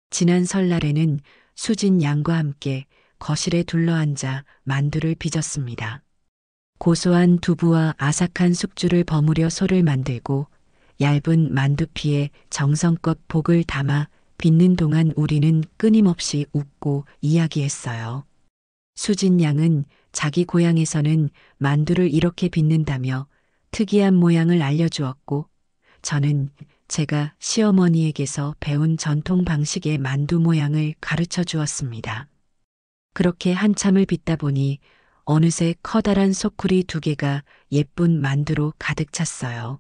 지난 설날에는 수진 양과 함께 거실에 둘러앉아 만두를 빚었습니다. 고소한 두부와 아삭한 숙주를 버무려 소를 만들고 얇은 만두피에 정성껏 복을 담아 빚는 동안 우리는 끊임없이 웃고 이야기했어요. 수진 양은 자기 고향에서는 만두를 이렇게 빚는다며 특이한 모양을 알려주었고 저는 제가 시어머니에게서 배운 전통 방식의 만두 모양을 가르쳐 주었습니다. 그렇게 한참을 빚다 보니 어느새 커다란 소쿠리 2개가 예쁜 만두로 가득 찼어요.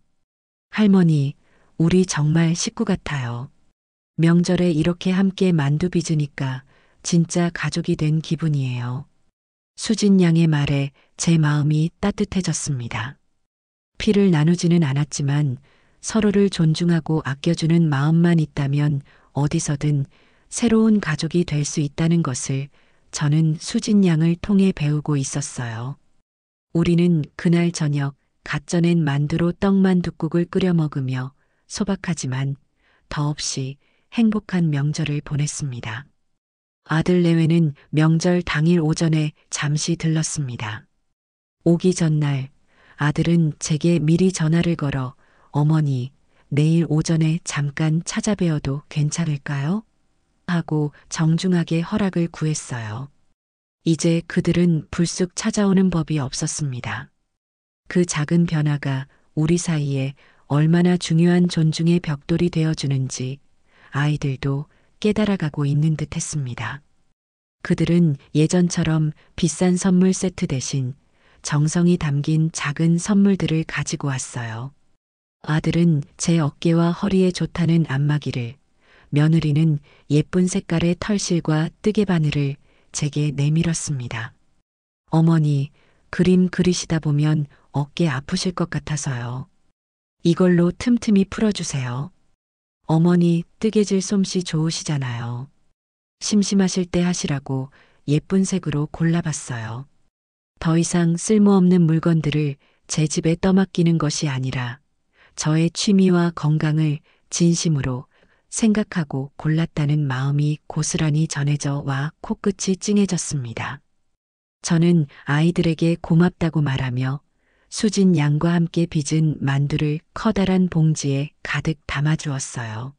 할머니, 우리 정말 식구 같아요. 명절에 이렇게 함께 만두 빚으니까 진짜 가족이 된 기분이에요. 수진 양의 말에 제 마음이 따뜻해졌습니다. 피를 나누지는 않았지만 서로를 존중하고 아껴주는 마음만 있다면 어디서든 새로운 가족이 될 수 있다는 것을 저는 수진 양을 통해 배우고 있었어요. 우리는 그날 저녁 갓 쪄낸 만두로 떡만둣국을 끓여 먹으며 소박하지만 더없이 행복한 명절을 보냈습니다. 아들 내외는 명절 당일 오전에 잠시 들렀습니다. 오기 전날 아들은 제게 미리 전화를 걸어 어머니, 내일 오전에 잠깐 찾아뵈어도 괜찮을까요? 하고 정중하게 허락을 구했어요. 이제 그들은 불쑥 찾아오는 법이 없었습니다. 그 작은 변화가 우리 사이에 얼마나 중요한 존중의 벽돌이 되어주는지 아이들도 깨달아가고 있는 듯 했습니다. 그들은 예전처럼 비싼 선물 세트 대신 정성이 담긴 작은 선물들을 가지고 왔어요. 아들은 제 어깨와 허리에 좋다는 안마기를, 며느리는 예쁜 색깔의 털실과 뜨개 바늘을 제게 내밀었습니다. 어머니, 그림 그리시다 보면 어깨 아프실 것 같아서요. 이걸로 틈틈이 풀어주세요. 어머니 뜨개질 솜씨 좋으시잖아요. 심심하실 때 하시라고 예쁜 색으로 골라봤어요. 더 이상 쓸모없는 물건들을 제 집에 떠맡기는 것이 아니라 저의 취미와 건강을 진심으로 생각하고 골랐다는 마음이 고스란히 전해져 와 코끝이 찡해졌습니다. 저는 아이들에게 고맙다고 말하며 수진 양과 함께 빚은 만두를 커다란 봉지에 가득 담아주었어요.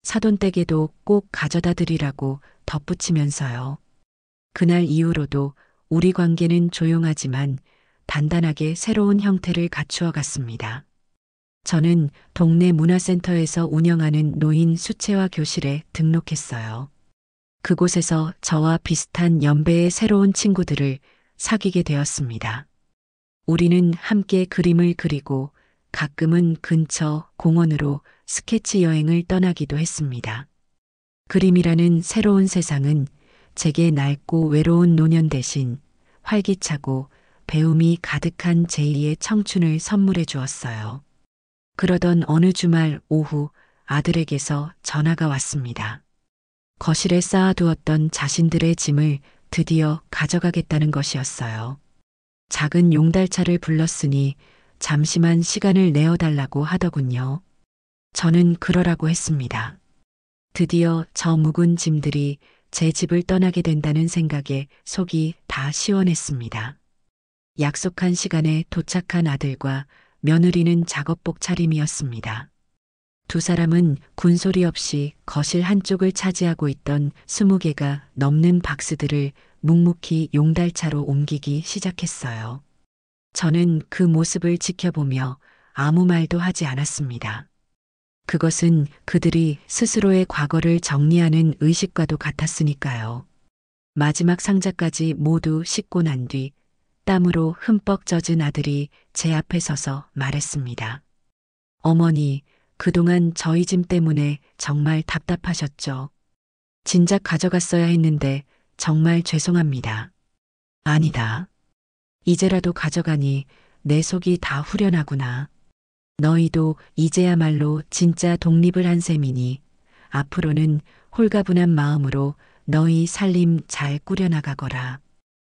사돈댁에도 꼭 가져다 드리라고 덧붙이면서요. 그날 이후로도 우리 관계는 조용하지만 단단하게 새로운 형태를 갖추어 갔습니다. 저는 동네 문화센터에서 운영하는 노인 수채화 교실에 등록했어요. 그곳에서 저와 비슷한 연배의 새로운 친구들을 사귀게 되었습니다. 우리는 함께 그림을 그리고 가끔은 근처 공원으로 스케치 여행을 떠나기도 했습니다. 그림이라는 새로운 세상은 제게 낡고 외로운 노년 대신 활기차고 배움이 가득한 제2의 청춘을 선물해 주었어요. 그러던 어느 주말 오후 아들에게서 전화가 왔습니다. 거실에 쌓아두었던 자신들의 짐을 드디어 가져가겠다는 것이었어요. 작은 용달차를 불렀으니 잠시만 시간을 내어달라고 하더군요. 저는 그러라고 했습니다. 드디어 저 묵은 짐들이 제 집을 떠나게 된다는 생각에 속이 다 시원했습니다. 약속한 시간에 도착한 아들과 며느리는 작업복 차림이었습니다. 두 사람은 군소리 없이 거실 한쪽을 차지하고 있던 20개가 넘는 박스들을 묵묵히 용달차로 옮기기 시작했어요. 저는 그 모습을 지켜보며 아무 말도 하지 않았습니다. 그것은 그들이 스스로의 과거를 정리하는 의식과도 같았으니까요. 마지막 상자까지 모두 싣고 난 뒤 땀으로 흠뻑 젖은 아들이 제 앞에 서서 말했습니다. 어머니, 그동안 저희 짐 때문에 정말 답답하셨죠? 진작 가져갔어야 했는데 정말 죄송합니다. 아니다. 이제라도 가져가니 내 속이 다 후련하구나. 너희도 이제야말로 진짜 독립을 한 셈이니 앞으로는 홀가분한 마음으로 너희 살림 잘 꾸려나가거라.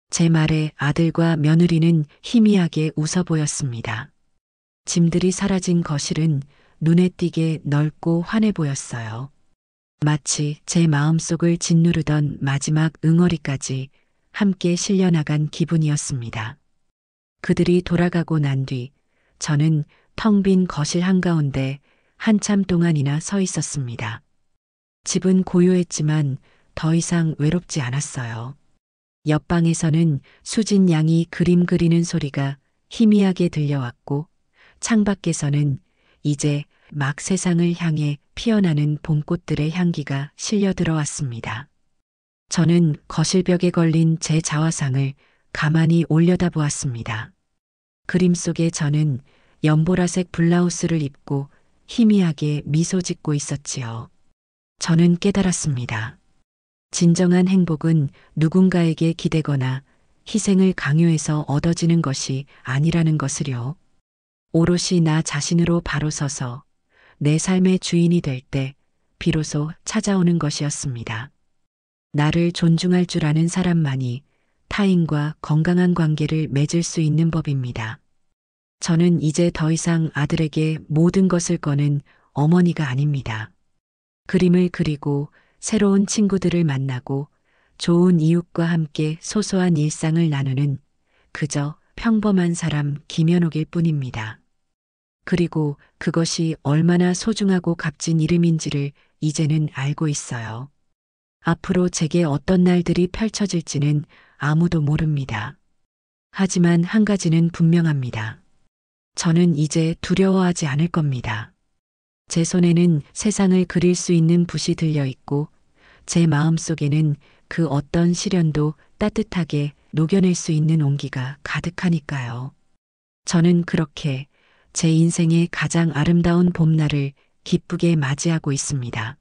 제 말에 아들과 며느리는 희미하게 웃어 보였습니다. 짐들이 사라진 거실은 눈에 띄게 넓고 환해 보였어요. 마치 제 마음속을 짓누르던 마지막 응어리까지 함께 실려나간 기분이었습니다. 그들이 돌아가고 난 뒤 저는 텅 빈 거실 한가운데 한참 동안이나 서 있었습니다. 집은 고요했지만 더 이상 외롭지 않았어요. 옆방에서는 수진 양이 그림 그리는 소리가 희미하게 들려왔고 창밖에서는 이제 막 세상을 향해 피어나는 봄꽃들의 향기가 실려 들어왔습니다. 저는 거실벽에 걸린 제 자화상을 가만히 올려다보았습니다. 그림 속에 저는 연보라색 블라우스를 입고 희미하게 미소 짓고 있었지요. 저는 깨달았습니다. 진정한 행복은 누군가에게 기대거나 희생을 강요해서 얻어지는 것이 아니라는 것을요. 오롯이 나 자신으로 바로 서서 내 삶의 주인이 될 때 비로소 찾아오는 것이었습니다. 나를 존중할 줄 아는 사람만이 타인과 건강한 관계를 맺을 수 있는 법입니다. 저는 이제 더 이상 아들에게 모든 것을 거는 어머니가 아닙니다. 그림을 그리고 새로운 친구들을 만나고 좋은 이웃과 함께 소소한 일상을 나누는 그저 평범한 사람 김연옥일 뿐입니다. 그리고 그것이 얼마나 소중하고 값진 이름인지를 이제는 알고 있어요. 앞으로 제게 어떤 날들이 펼쳐질지는 아무도 모릅니다. 하지만 한 가지는 분명합니다. 저는 이제 두려워하지 않을 겁니다. 제 손에는 세상을 그릴 수 있는 붓이 들려 있고 제 마음속에는 그 어떤 시련도 따뜻하게 녹여낼 수 있는 온기가 가득하니까요. 저는 그렇게 제 인생의 가장 아름다운 봄날을 기쁘게 맞이하고 있습니다.